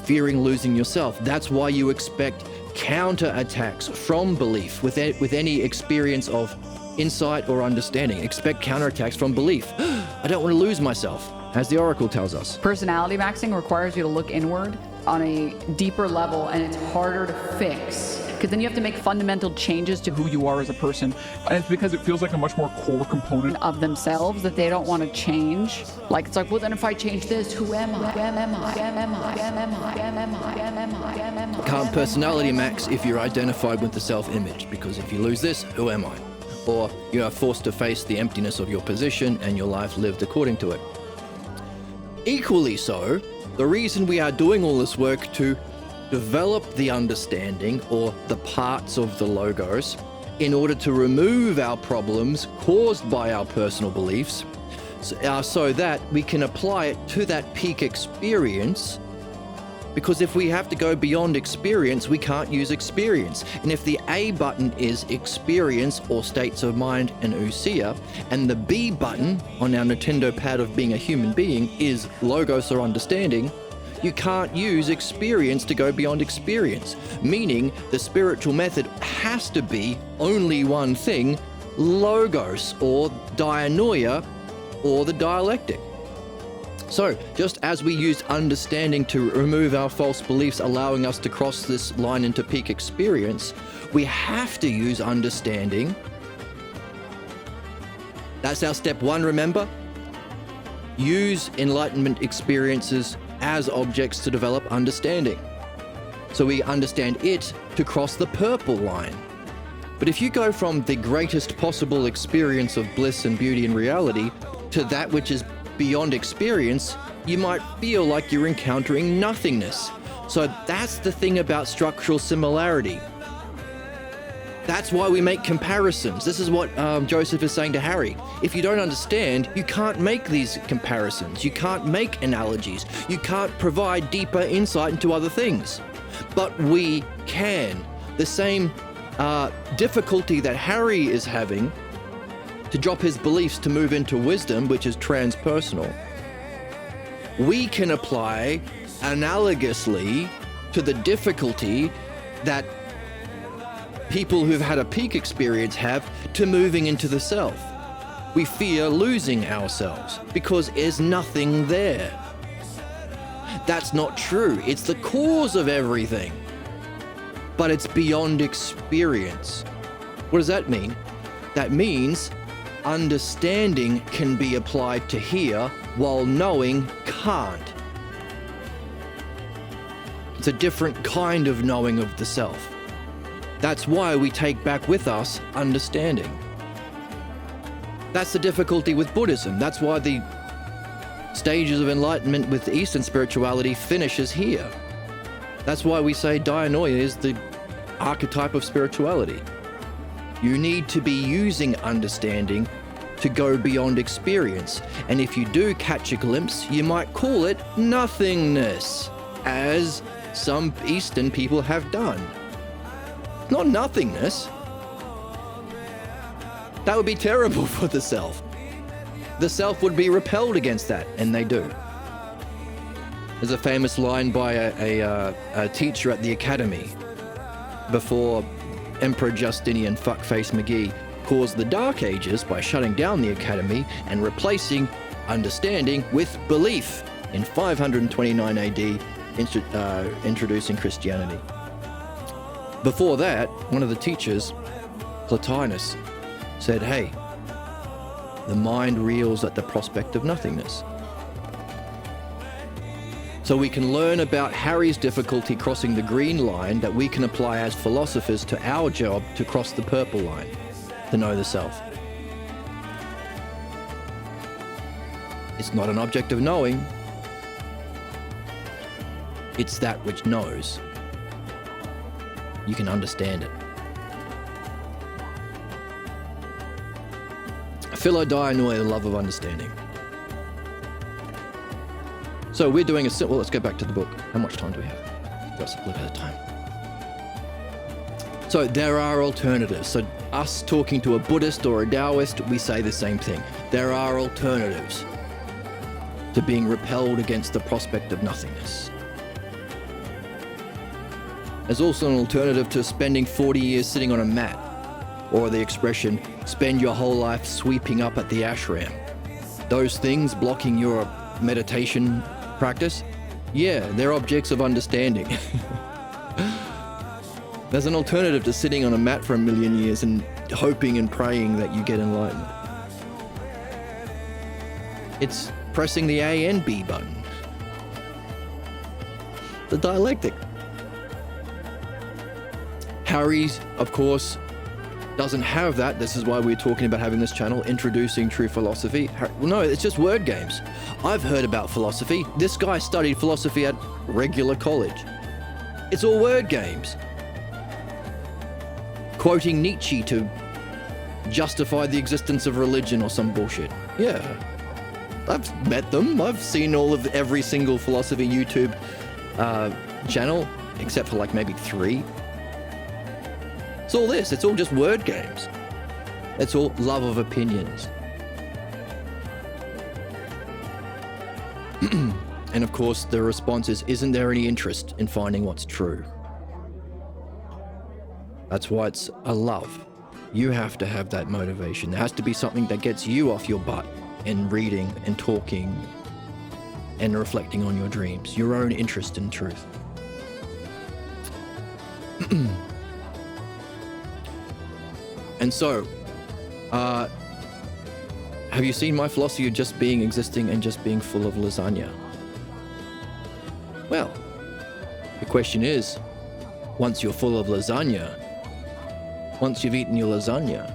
Fearing losing yourself. That's why you expect counterattacks from belief with any experience of insight or understanding. Expect counterattacks from belief. I don't want to lose myself, as the Oracle tells us. Personality maxing requires you to look inward on a deeper level, and it's harder to fix because then you have to make fundamental changes to who you are as a person. And it's because it feels like a much more core component of themselves that they don't want to change. Like, it's like, well, then if I change this, who am I? Can't personality max if you're identified with the self-image, because if you lose this, who am I? Or you are forced to face the emptiness of your position and your life lived according to it. Equally so, the reason we are doing all this work to develop the understanding or the parts of the logos in order to remove our problems caused by our personal beliefs, so that we can apply it to that peak experience. Because if we have to go beyond experience, we can't use experience. And if the A button is experience or states of mind and ousia, and the B button on our Nintendo pad of being a human being is logos or understanding, you can't use experience to go beyond experience. Meaning the spiritual method has to be only one thing, logos or dianoia or the dialectic. So, just as we used understanding to remove our false beliefs, allowing us to cross this line into peak experience, we have to use understanding. That's our step one, remember? Use enlightenment experiences as objects to develop understanding. So we understand it to cross the purple line. But if you go from the greatest possible experience of bliss and beauty and reality to that which is beyond experience, you might feel like you're encountering nothingness. So that's the thing about structural similarity. That's why we make comparisons. This is what Joseph is saying to Harry. If you don't understand, you can't make these comparisons. You can't make analogies. You can't provide deeper insight into other things. But we can. The same difficulty that Harry is having to drop his beliefs to move into wisdom, which is transpersonal, we can apply analogously to the difficulty that people who've had a peak experience have to moving into the self. We fear losing ourselves because there's nothing there. That's not true. It's the cause of everything, but it's beyond experience. What does that mean? That means understanding can be applied to here while knowing can't. It's a different kind of knowing of the self. That's why we take back with us understanding. That's the difficulty with Buddhism. That's why the stages of enlightenment with Eastern spirituality finishes here. That's why we say dianoia is the archetype of spirituality. You need to be using understanding to go beyond experience. And if you do catch a glimpse, you might call it nothingness, as some Eastern people have done. Not nothingness. That would be terrible for the self. The self would be repelled against that, and they do. There's a famous line by a teacher at the academy before Emperor Justinian Fuckface McGee caused the Dark Ages by shutting down the academy and replacing understanding with belief in 529 AD, introducing Christianity. Before that, one of the teachers, Plotinus, said, hey, the mind reels at the prospect of nothingness. So we can learn about Harry's difficulty crossing the green line that we can apply as philosophers to our job to cross the purple line, to know the self. It's not an object of knowing. It's that which knows. You can understand it. Philodianoi, the love of understanding. So we're doing well, let's go back to the book. How much time do we have? Got a little bit of time. So there are alternatives. So us talking to a Buddhist or a Taoist, we say the same thing. There are alternatives to being repelled against the prospect of nothingness. There's also an alternative to spending 40 years sitting on a mat, or the expression, spend your whole life sweeping up at the ashram. Those things blocking your meditation practice, yeah, they're objects of understanding. There's an alternative to sitting on a mat for 1,000,000 years and hoping and praying that you get enlightened. It's pressing the A and B button. The dialectic. Harry's, of course, doesn't have that. This is why we're talking about having this channel, introducing true philosophy. Well, no, it's just word games. I've heard about philosophy. This guy studied philosophy at regular college. It's all word games. Quoting Nietzsche to justify the existence of religion or some bullshit. Yeah, I've met them. I've seen every single philosophy YouTube channel, except for like maybe 3. It's all this. It's all just word games. It's all love of opinions. And of course, the response is, isn't there any interest in finding what's true? That's why it's a love. You have to have that motivation. There has to be something that gets you off your butt and reading and talking and reflecting on your dreams, your own interest in truth. And so, have you seen my philosophy of just being existing and just being full of lasagna? Well, the question is, once you're full of lasagna, once you've eaten your lasagna,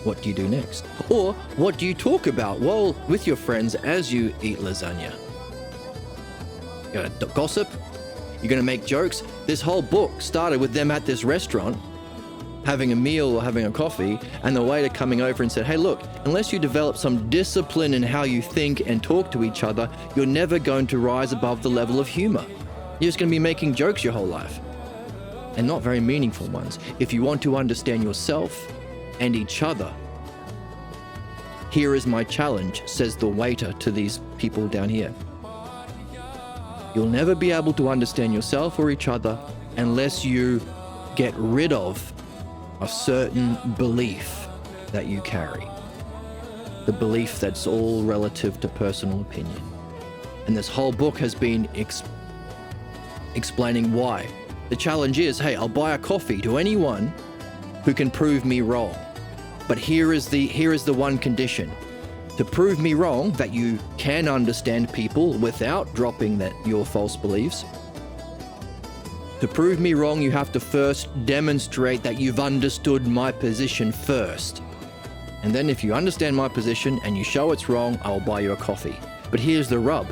what do you do next? Or what do you talk about while with your friends as you eat lasagna? You're gonna gossip? You're gonna make jokes? This whole book started with them at this restaurant, having a meal or having a coffee, and the waiter coming over and said, hey, look, unless you develop some discipline in how you think and talk to each other, you're never going to rise above the level of humor. You're just going to be making jokes your whole life, and not very meaningful ones. If you want to understand yourself and each other, here is my challenge, says the waiter to these people down here. You'll never be able to understand yourself or each other unless you get rid of a certain belief that you carry. The belief that's all relative to personal opinion. And this whole book has been explaining why. The challenge is, hey, I'll buy a coffee to anyone who can prove me wrong. But here is the one condition. To prove me wrong, that you can understand people without dropping your false beliefs. To prove me wrong, you have to first demonstrate that you've understood my position first. And then if you understand my position and you show it's wrong, I'll buy you a coffee. But here's the rub.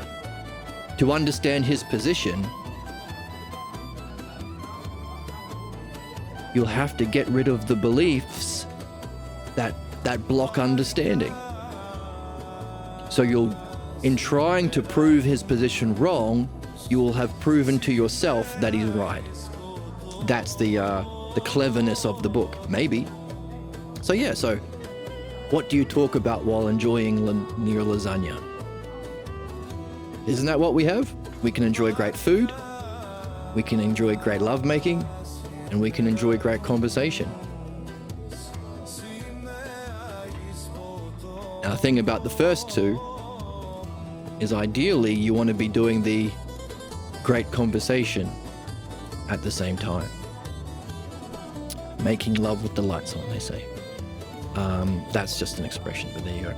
To understand his position, you'll have to get rid of the beliefs that block understanding. So in trying to prove his position wrong, you will have proven to yourself that he's right. That's the cleverness of the book, maybe. So yeah, so what do you talk about while enjoying your lasagna? Isn't that what we have? We can enjoy great food, we can enjoy great lovemaking, and we can enjoy great conversation. Now, the thing about the first two is ideally you want to be doing the great conversation at the same time. Making love with the lights on, they say. That's just an expression, but there you go.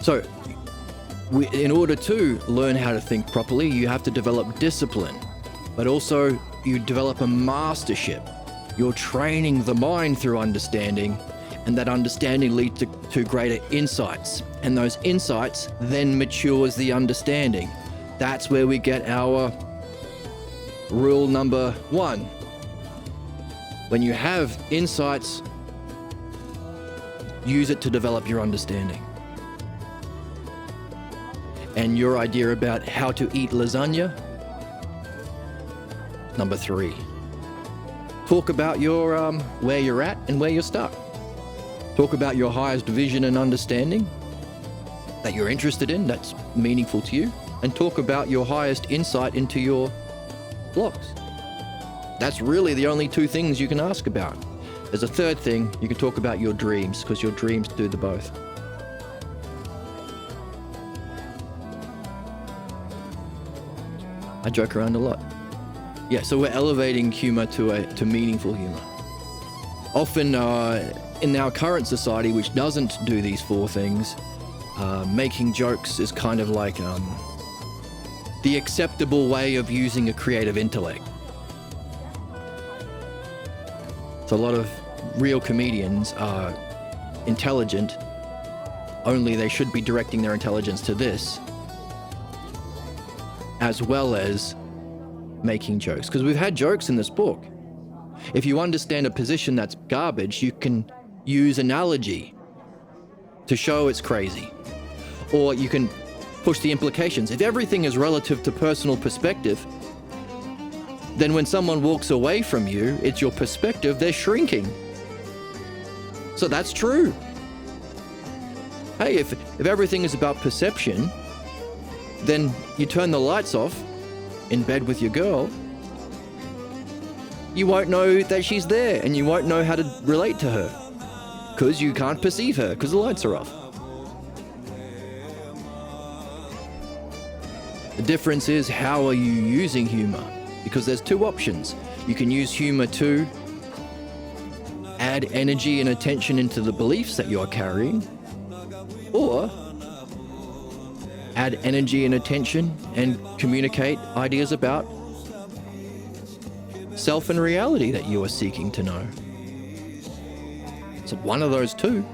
So, in order to learn how to think properly, you have to develop discipline, but also you develop a mastership. You're training the mind through understanding, and that understanding leads to greater insights, and those insights then matures the understanding. That's where we get our rule number 1. When you have insights, use it to develop your understanding. And your idea about how to eat lasagna, number 3. Talk about your where you're at and where you're stuck. Talk about your highest vision and understanding that you're interested in, that's meaningful to you, and talk about your highest insight into your blocks. That's really the only 2 things you can ask about. There's a third thing, you can talk about your dreams, because your dreams do the both. I joke around a lot. Yeah, so we're elevating humor to meaningful humor. Often in our current society, which doesn't do these 4 things, making jokes is kind of like the acceptable way of using a creative intellect. So a lot of real comedians are intelligent, only they should be directing their intelligence to this, as well as making jokes. Because we've had jokes in this book. If you understand a position that's garbage, you can use analogy to show it's crazy. Or you can push the implications. If everything is relative to personal perspective, then when someone walks away from you, it's your perspective, they're shrinking. So that's true. Hey, if everything is about perception, then you turn the lights off in bed with your girl, you won't know that she's there and you won't know how to relate to her because you can't perceive her because the lights are off. The difference is, how are you using humor? Because there's 2 options. You can use humor to add energy and attention into the beliefs that you're carrying, or add energy and attention and communicate ideas about self and reality that you are seeking to know. So one of those 2.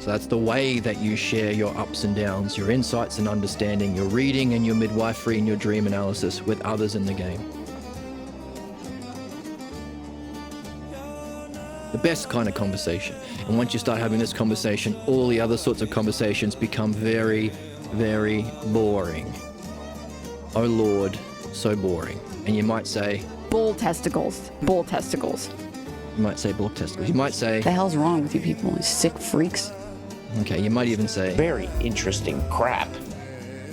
So that's the way that you share your ups and downs, your insights and understanding, your reading and your midwifery and your dream analysis with others in the game. The best kind of conversation. And once you start having this conversation, all the other sorts of conversations become very, very boring. Oh Lord, so boring. And you might say, Bull testicles. Bull testicles. you might say bull testicles. You might say, What the hell's wrong with you people? You sick freaks. okay, you might even say Very interesting crap.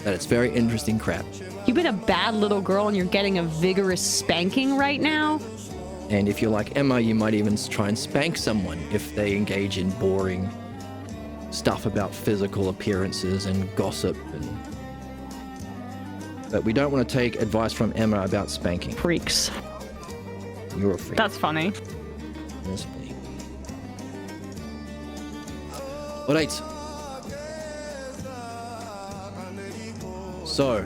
that it's very interesting crap. You've been a bad little girl and you're getting a vigorous spanking right now? And if you're like Emma, you might even try and spank someone if they engage in boring stuff about physical appearances and gossip. But we don't want to take advice from Emma about spanking. Freaks. You're a freak. That's funny. That's funny. All right. So,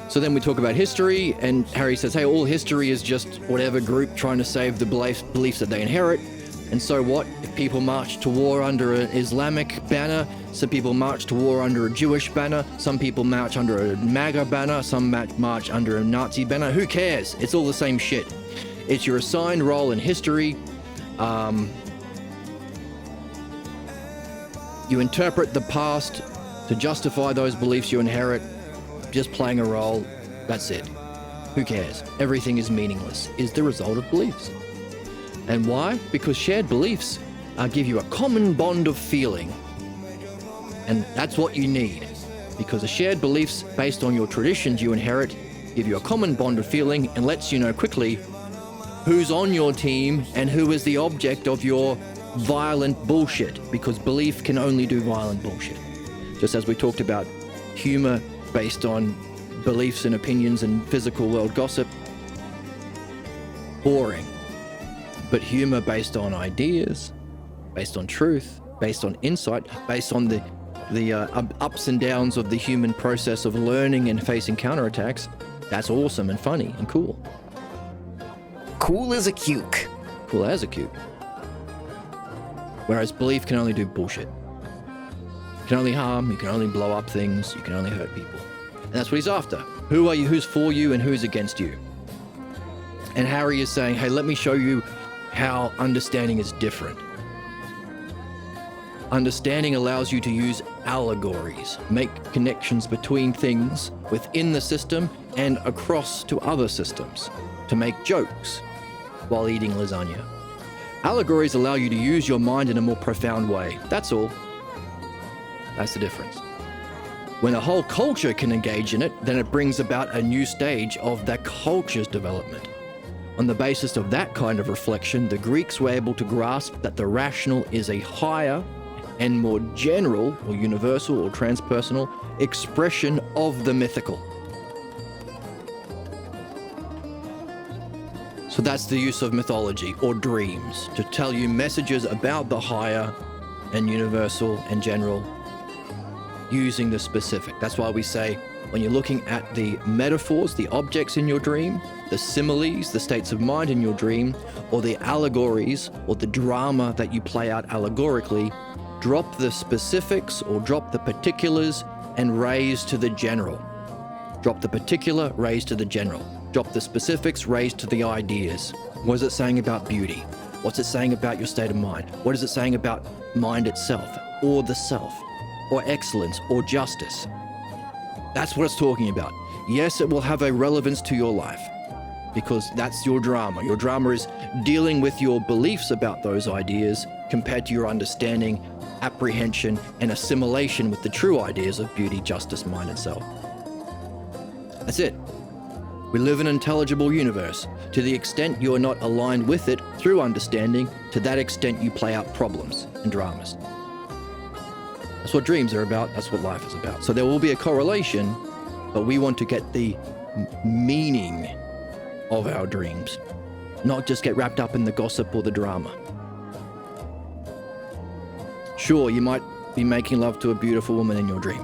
So then we talk about history, and Harry says, hey, all history is just whatever group trying to save the beliefs that they inherit. And so what? If people march to war under an Islamic banner, some people march to war under a Jewish banner, some people march under a MAGA banner, some march under a Nazi banner. Who cares? It's all the same shit. It's your assigned role in history. You interpret the past to justify those beliefs you inherit, just playing a role. That's it. Who cares? Everything is meaningless, is the result of beliefs. And why? Because shared beliefs give you a common bond of feeling. And that's what you need. Because the shared beliefs based on your traditions you inherit give you a common bond of feeling and lets you know quickly who's on your team and who is the object of your violent bullshit. Because belief can only do violent bullshit. Just as we talked about humor based on beliefs and opinions and physical world gossip. Boring. But humor based on ideas, based on truth, based on insight, based on the ups and downs of the human process of learning and facing counterattacks, that's awesome and funny and cool. Cool as a cuke. Cool as a cube. Whereas belief can only do bullshit. You can only harm, you can only blow up things, you can only hurt people. And that's what he's after. Who are you, who's for you, and who's against you? And Harry is saying, hey, let me show you how understanding is different. Understanding allows you to use allegories, make connections between things within the system and across to other systems, to make jokes while eating lasagna. Allegories allow you to use your mind in a more profound way. That's all. That's the difference. When a whole culture can engage in it, then it brings about a new stage of that culture's development. On the basis of that kind of reflection, the Greeks were able to grasp that the rational is a higher and more general or universal or transpersonal expression of the mythical. So that's the use of mythology or dreams to tell you messages about the higher and universal and general using the specific. That's why we say when you're looking at the metaphors, the objects in your dream, the similes, the states of mind in your dream, or the allegories or the drama that you play out allegorically, drop the specifics or drop the particulars and raise to the general. Drop the particular, raise to the general. Drop the specifics, raise to the ideas. What is it saying about beauty? What's it saying about your state of mind? What is it saying about mind itself, or the self, or excellence, or justice? That's what it's talking about. Yes, it will have a relevance to your life, because that's your drama. Your drama is dealing with your beliefs about those ideas compared to your understanding, apprehension, and assimilation with the true ideas of beauty, justice, mind, and self. That's it. We live in an intelligible universe. To the extent you are not aligned with it through understanding, to that extent you play out problems and dramas. That's what dreams are about. That's what life is about. So there will be a correlation, but we want to get the meaning of our dreams, not just get wrapped up in the gossip or the drama. Sure, you might be making love to a beautiful woman in your dream,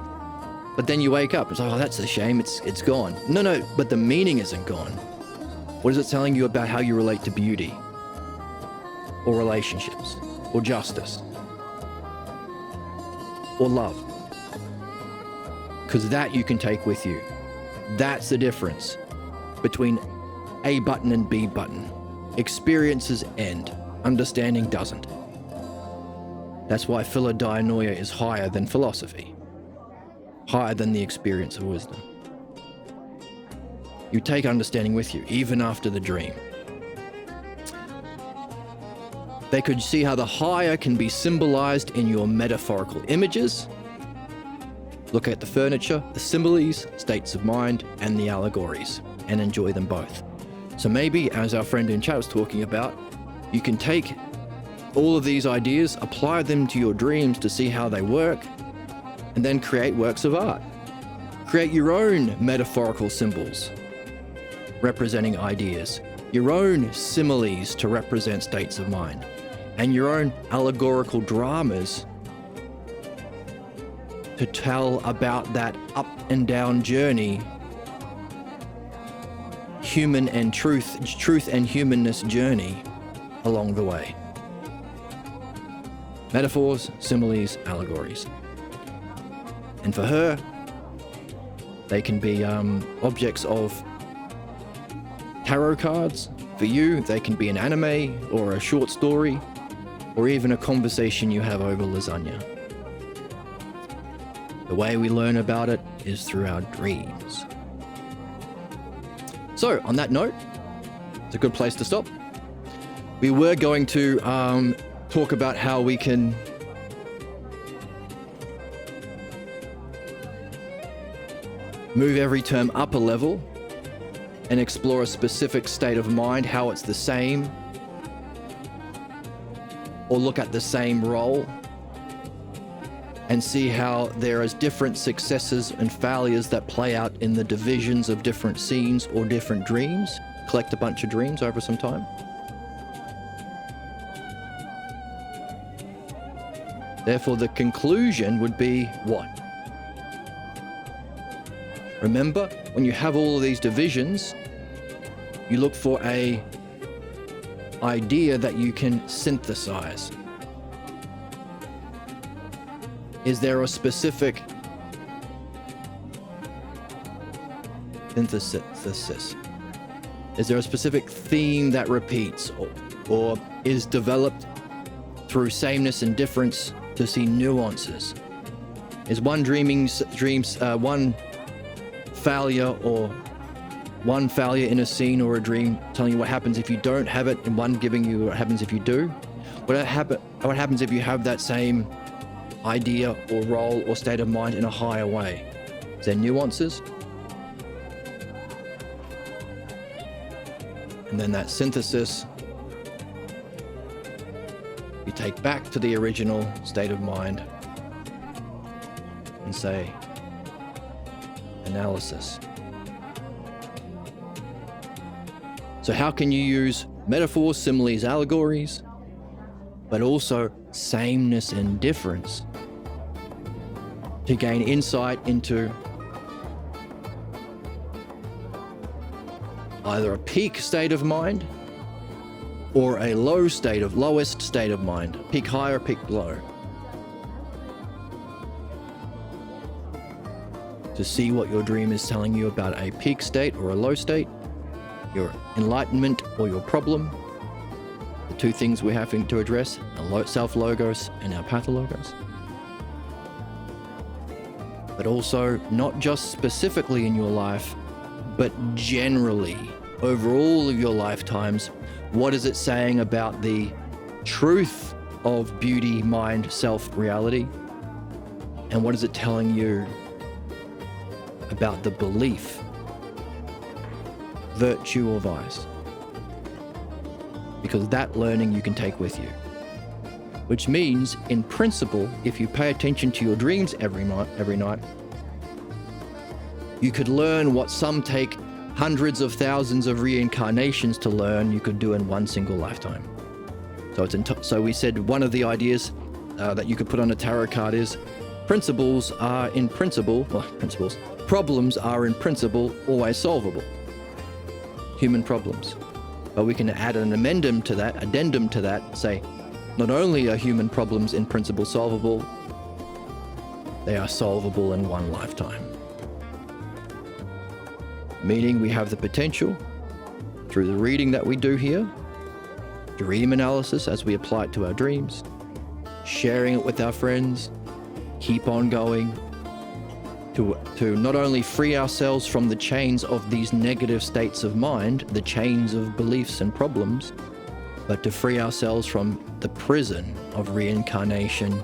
but then you wake up, it's like, oh, that's a shame, it's gone. No, but the meaning isn't gone. What is it telling you about how you relate to beauty, or relationships, or justice, or love? Because that you can take with you. That's the difference between A button and B button. Experiences end, understanding doesn't. That's why philodainoia is higher than philosophy, higher than the experience of wisdom. You take understanding with you, even after the dream. They could see how the higher can be symbolized in your metaphorical images. Look at the furniture, the similes, states of mind, and the allegories, and enjoy them both. So maybe, as our friend in chat was talking about, you can take all of these ideas, apply them to your dreams to see how they work, and then create works of art. Create your own metaphorical symbols representing ideas, your own similes to represent states of mind, and your own allegorical dramas to tell about that up and down journey, human and truth and humanness journey along the way. Metaphors, similes, allegories. And for her, they can be objects of tarot cards. For you, they can be an anime or a short story or even a conversation you have over lasagna. The way we learn about it is through our dreams. So, on that note, it's a good place to stop. We were going to talk about how we can move every term up a level and explore a specific state of mind, how it's the same, or look at the same role and see how there is different successes and failures that play out in the divisions of different scenes or different dreams. Collect a bunch of dreams over some time. Therefore, the conclusion would be what? Remember, when you have all of these divisions, you look for a idea that you can synthesize. Is there a specific synthesis? Is there a specific theme that repeats or is developed through sameness and difference to see nuances? Is one one failure or one failure in a scene or a dream telling you what happens if you don't have it, and one giving you what happens if you do? What happens if you have that same idea or role or state of mind in a higher way? Is there nuances? And then that synthesis you take back to the original state of mind and say, analysis. So how can you use metaphors, similes, allegories, but also sameness and difference to gain insight into either a peak state of mind or a lowest state of mind, peak high or peak low, to see what your dream is telling you about a peak state or a low state, your enlightenment or your problem, the two things we're having to address, our self-logos and our pathologos. But also not just specifically in your life, but generally over all of your lifetimes. What is it saying about the truth of beauty, mind, self, reality? And what is it telling you about the belief, virtue or vice? Because that learning you can take with you. Which means, in principle, if you pay attention to your dreams every night, you could learn what some take hundreds of thousands of reincarnations to learn, you could do in one single lifetime. So we said one of the ideas that you could put on a tarot card is problems are in principle always solvable. Human problems. But we can add an addendum to that, say, not only are human problems in principle solvable, they are solvable in one lifetime. Meaning we have the potential, through the reading that we do here, dream analysis as we apply it to our dreams, sharing it with our friends, keep on going, to not only free ourselves from the chains of these negative states of mind, the chains of beliefs and problems, but to free ourselves from the prison of reincarnation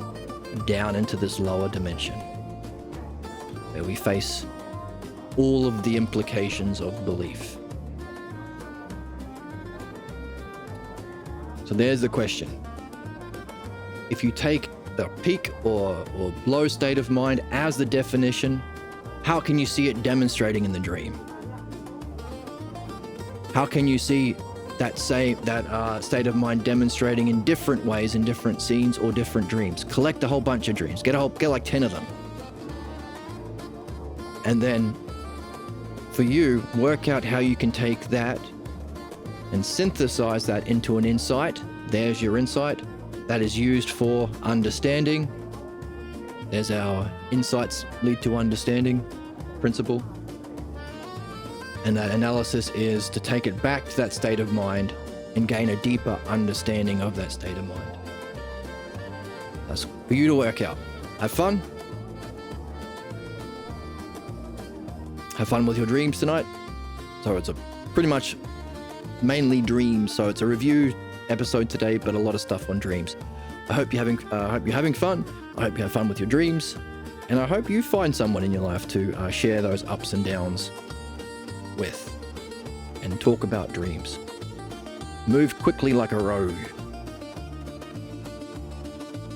down into this lower dimension, where we face all of the implications of belief. So there's the question. If you take the peak or low state of mind as the definition, how can you see it demonstrating in the dream? How can you see that state of mind demonstrating in different ways in different scenes or different dreams? Collect a whole bunch of dreams. Get like 10 of them. And then for you, work out how you can take that and synthesize that into an insight. There's your insight. that is used for understanding. There's our insights lead to understanding principle. And that analysis is to take it back to that state of mind and gain a deeper understanding of that state of mind. That's for you to work out. Have fun. Have fun with your dreams tonight. So it's a pretty much mainly dreams. So it's a review episode today, but a lot of stuff on dreams. I hope you're having fun. I hope you have fun with your dreams, and I hope you find someone in your life to share those ups and downs with, and talk about dreams. Move quickly like a rogue.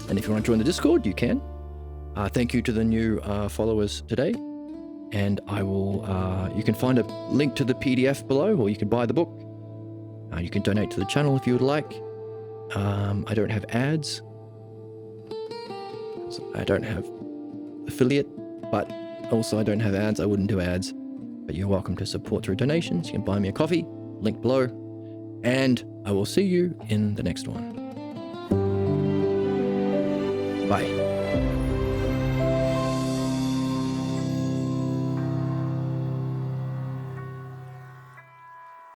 And if you want to join the Discord, you can. Thank you to the new followers today. And I will. You can find a link to the PDF below, or you can buy the book. You can donate to the channel if you would like. I don't have ads. I don't have affiliate, but also I don't have ads. I wouldn't do ads. But you're welcome to support through donations. You can buy me a coffee, link below. And I will see you in the next one. Bye.